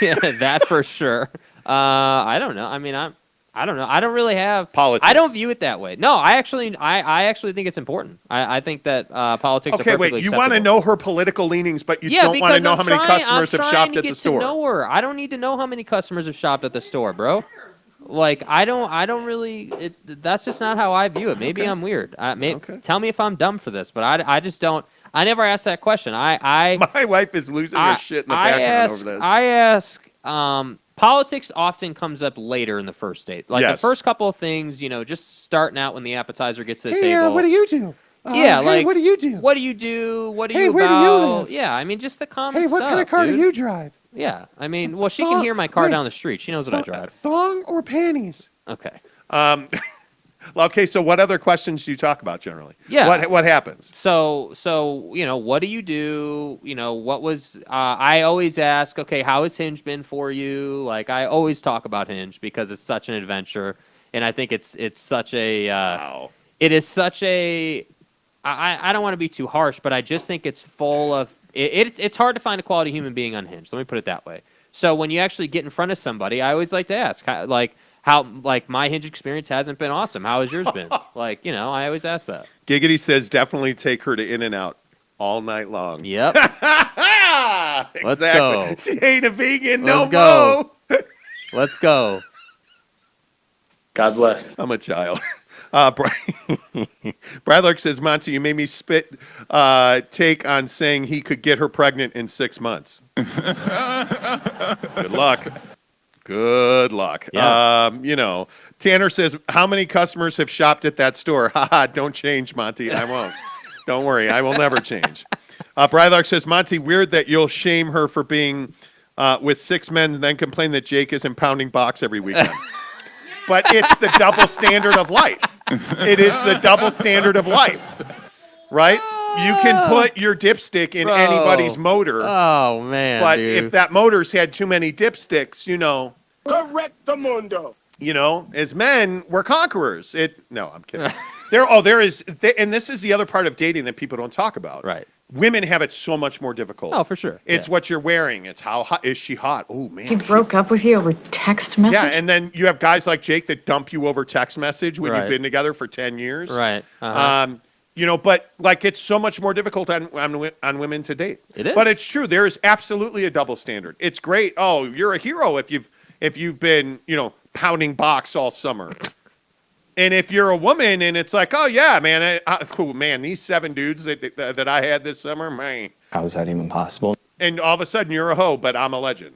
Yeah, that for sure. I don't know. I mean, I don't know. I don't really have Politics. I don't view it that way. No, I actually think it's important. I think that politics are Okay, perfectly wait. You acceptable. want to know her political leanings, but you Yeah, don't want to because know I'm how many trying- customers I'm have trying shopped to at the get store. To know her. I don't need to know how many customers have shopped at the store, bro. Like I don't really. That's just not how I view it. Maybe I'm weird. Okay. Tell me if I'm dumb for this, but I just don't. I never ask that question. My wife is losing her shit in the background over this. I ask. Politics often comes up later in the first date. Like Yes. the first couple of things, just starting out when the appetizer gets to the Hey, table. what do you do? Yeah, hey, like what do you do? What do you do? What are Hey, you where do you about? live? Yeah, I mean just the common Hey, stuff. what kind of car dude. do you drive? Yeah, I mean, well, she can hear my car wait. down the street. She knows what I drive. Thong or panties? Okay. Okay, so what other questions do you talk about generally? Yeah. What happens? So what do you do? What was? I always ask, okay, how has Hinge been for you? Like, I always talk about Hinge because it's such an adventure, and I think it's such a. Wow. It is such a. I don't want to be too harsh, but I just think it's full of. It's hard to find a quality human being on Hinge. Let me put it that way. So when you actually get in front of somebody, I always like to ask, how my Hinge experience hasn't been awesome. How has yours been? I always ask that. Giggity says definitely take her to In-N-Out all night long. Yep. Exactly. Let's go. She ain't a vegan Let's no more. Let's go. God bless. I'm a child. Bradlark says, Monty, you made me spit take on saying he could get her pregnant in 6 months. Good luck. Good luck. Yeah. Tanner says, how many customers have shopped at that store? Haha, don't change, Monty. I won't. Don't worry. I will never change. Bradlark says, Monty, weird that you'll shame her for being with 6 men and then complain that Jake isn't pounding box every weekend. But it's the double standard of life. It is the double standard of life, right? You can put your dipstick in anybody's motor. Oh, man, But dude. if that motor's had too many dipsticks, Correctamundo. as men, we're conquerors. No, I'm kidding. There is, and this is the other part of dating that people don't talk about. Right. Women have it so much more difficult. Oh, for sure. It's Yeah. what you're wearing. It's how hot is she hot? Oh man. He broke up with you over text message? Yeah, and then you have guys like Jake that dump you over text message when Right. you've been together for 10 years. Right. Uh-huh. But it's so much more difficult on women to date. It is. But it's true. There is absolutely a double standard. It's great. Oh, you're a hero if you've been, pounding box all summer. And if you're a woman and it's like, oh yeah, man, cool, man, these 7 dudes that I had this summer, man. How is that even possible? And all of a sudden you're a hoe, but I'm a legend.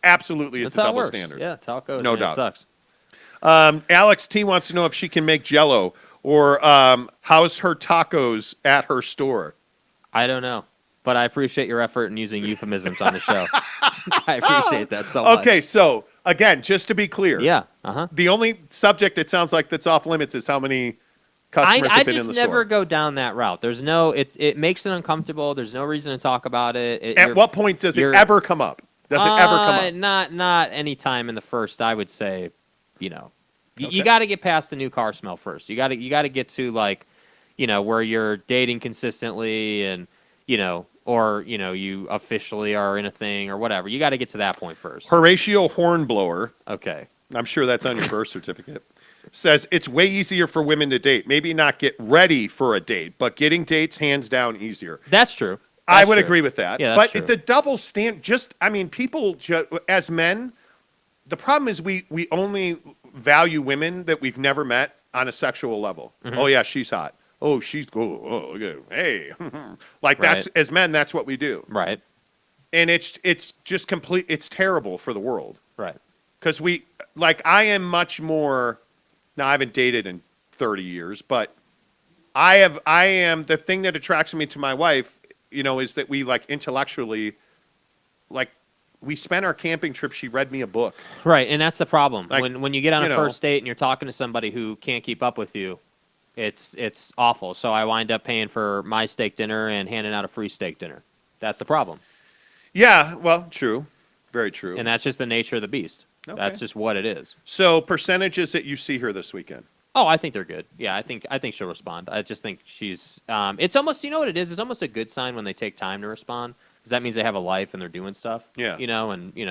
Absolutely, it's That's a how it double works. standard. Yeah, that's how it goes. No man. doubt. It sucks. Alex T wants to know if she can make Jell-O or how's her tacos at her store. I don't know, but I appreciate your effort in using euphemisms on the show. I appreciate that so much. Okay, so again, just to be clear, Yeah. Uh-huh. the only subject it sounds like that's off limits is how many customers I have been in just the never store. go down that route. There's no. It makes it uncomfortable. There's no reason to talk about it. At what point does it ever come up? Does it ever come up? Not any time in the first. I would say, you Okay. got to get past the new car smell first. You got to get to where you're dating consistently and or you officially are in a thing or whatever. You got to get to that point first. Horatio Hornblower, Okay. I'm sure that's on your birth certificate, says it's way easier for women to date. Maybe not get ready for a date, but getting dates hands down easier. That's true. I That's would true. agree with that. Yeah, but that's true. the double stand, people as men, the problem is we only value women that we've never met on a sexual level. Mm-hmm. Oh yeah, she's hot. Oh, she's cool. Oh, okay. Hey, that's Right. as men, that's what we do, Right. and it's just complete. It's terrible for the world Right. because I am much more. Now I haven't dated in 30 years, but I am the thing that attracts me to my wife. Is that we intellectually, we spent our camping trip. She read me a book. Right, and that's the problem. Like, When you get on a first date and you're talking to somebody who can't keep up with you, it's awful. So I wind up paying for my steak dinner and handing out a free steak dinner. That's the problem. Yeah, well, true. Very true. And that's just the nature of the beast. Okay. That's just what it is. So percentages that you see her this weekend. Oh, I think they're good. Yeah, I think she'll respond. I just think she's. It's almost, you know what it is. It's almost a good sign when they take time to respond, because that means they have a life and they're doing stuff. Yeah.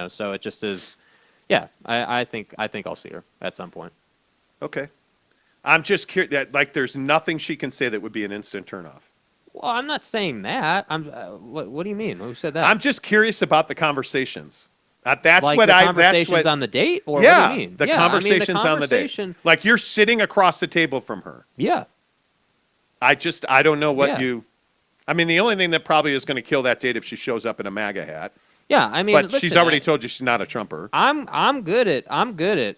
So it just is. Yeah, I think I'll see her at some point. Okay. I'm just curious. Like, there's nothing she can say that would be an instant turnoff. Well, I'm not saying that. What do you mean? Who said that? I'm just curious about the conversations. That's like what the I. conversations That's what, on the date, or yeah, what do you mean? the Yeah, conversations on the date. Like, you're sitting across the table from her. Yeah. I don't know what Yeah. you. I mean, the only thing that probably is going to kill that date if she shows up in a MAGA hat. Yeah, I mean, but she's listen, already told you she's not a Trumper. I'm good at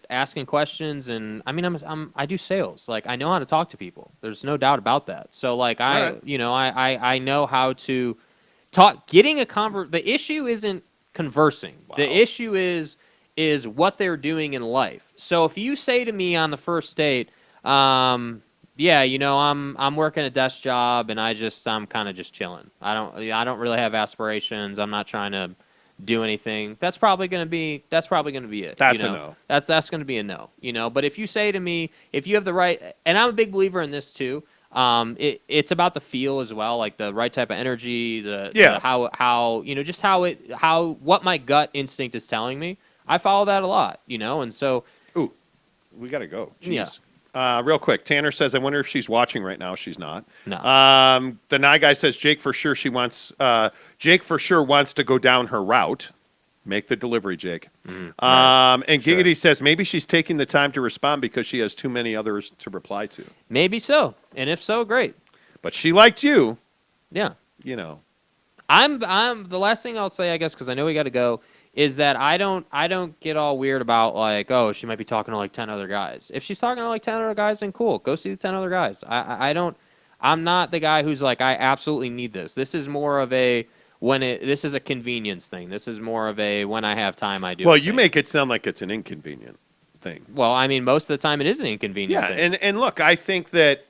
asking questions, and I mean, I do sales. Like, I know how to talk to people. There's no doubt about that. So like I know how to talk. Getting a the issue isn't conversing. Wow. The issue is what they're doing in life. So if you say to me on the first date, I'm working a desk job and I'm kind of just chilling. I don't really have aspirations. I'm not trying to do anything. That's probably going to be it. That's a no. That's going to be a no. But if you say to me, if you have the right, and I'm a big believer in this too. It's about the feel as well, like the right type of energy, what my gut instinct is telling me. I follow that a lot, and so. Ooh, we got to go. Jeez. Yeah. Real quick, Tanner says, I wonder if she's watching right now. She's not. No. The Nye guy says Jake for sure wants to go down her route. Make the delivery, Jake. And Giggity says maybe she's taking the time to respond because she has too many others to reply to. Maybe so, and if so, great. But she liked you. Yeah. I'm the last thing I'll say, I guess, because I know we got to go, is that I don't get all weird about like, oh, she might be talking to like 10 other guys. If she's talking to like 10 other guys, then cool, go see the 10 other guys. I'm not the guy who's like, I absolutely need this. This is more of a this is a convenience thing. This is more of a when I have time I do. Well, you make it sound like it's an inconvenient thing. Well, I mean, most of the time it is an inconvenient thing. Yeah, and look, I think that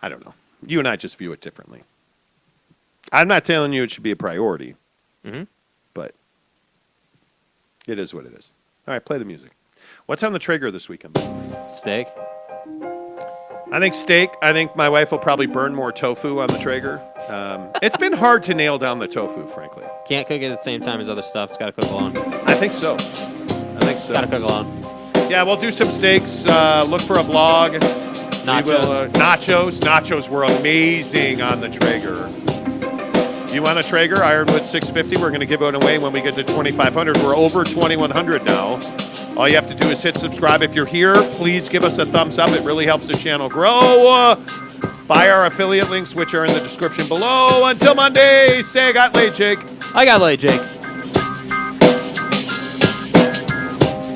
I don't know. You and I just view it differently. I'm not telling you it should be a priority. Mm-hmm. But it is what it is. All right, play the music. What's on the Traeger this weekend? Steak. I think steak. I think my wife will probably burn more tofu on the Traeger. It's been hard to nail down the tofu, frankly. Can't cook it at the same time as other stuff. It's got to cook alone. I think so. Got to cook alone. Yeah, we'll do some steaks. Look for a vlog. Nachos. Nachos were amazing on the Traeger. You want a Traeger Ironwood 650? We're going to give it away when we get to 2,500. We're over 2,100 now. All you have to do is hit subscribe. If you're here, please give us a thumbs up. It really helps the channel grow. Buy our affiliate links, which are in the description below. Until Monday, say I got laid, Jake. I got laid, Jake.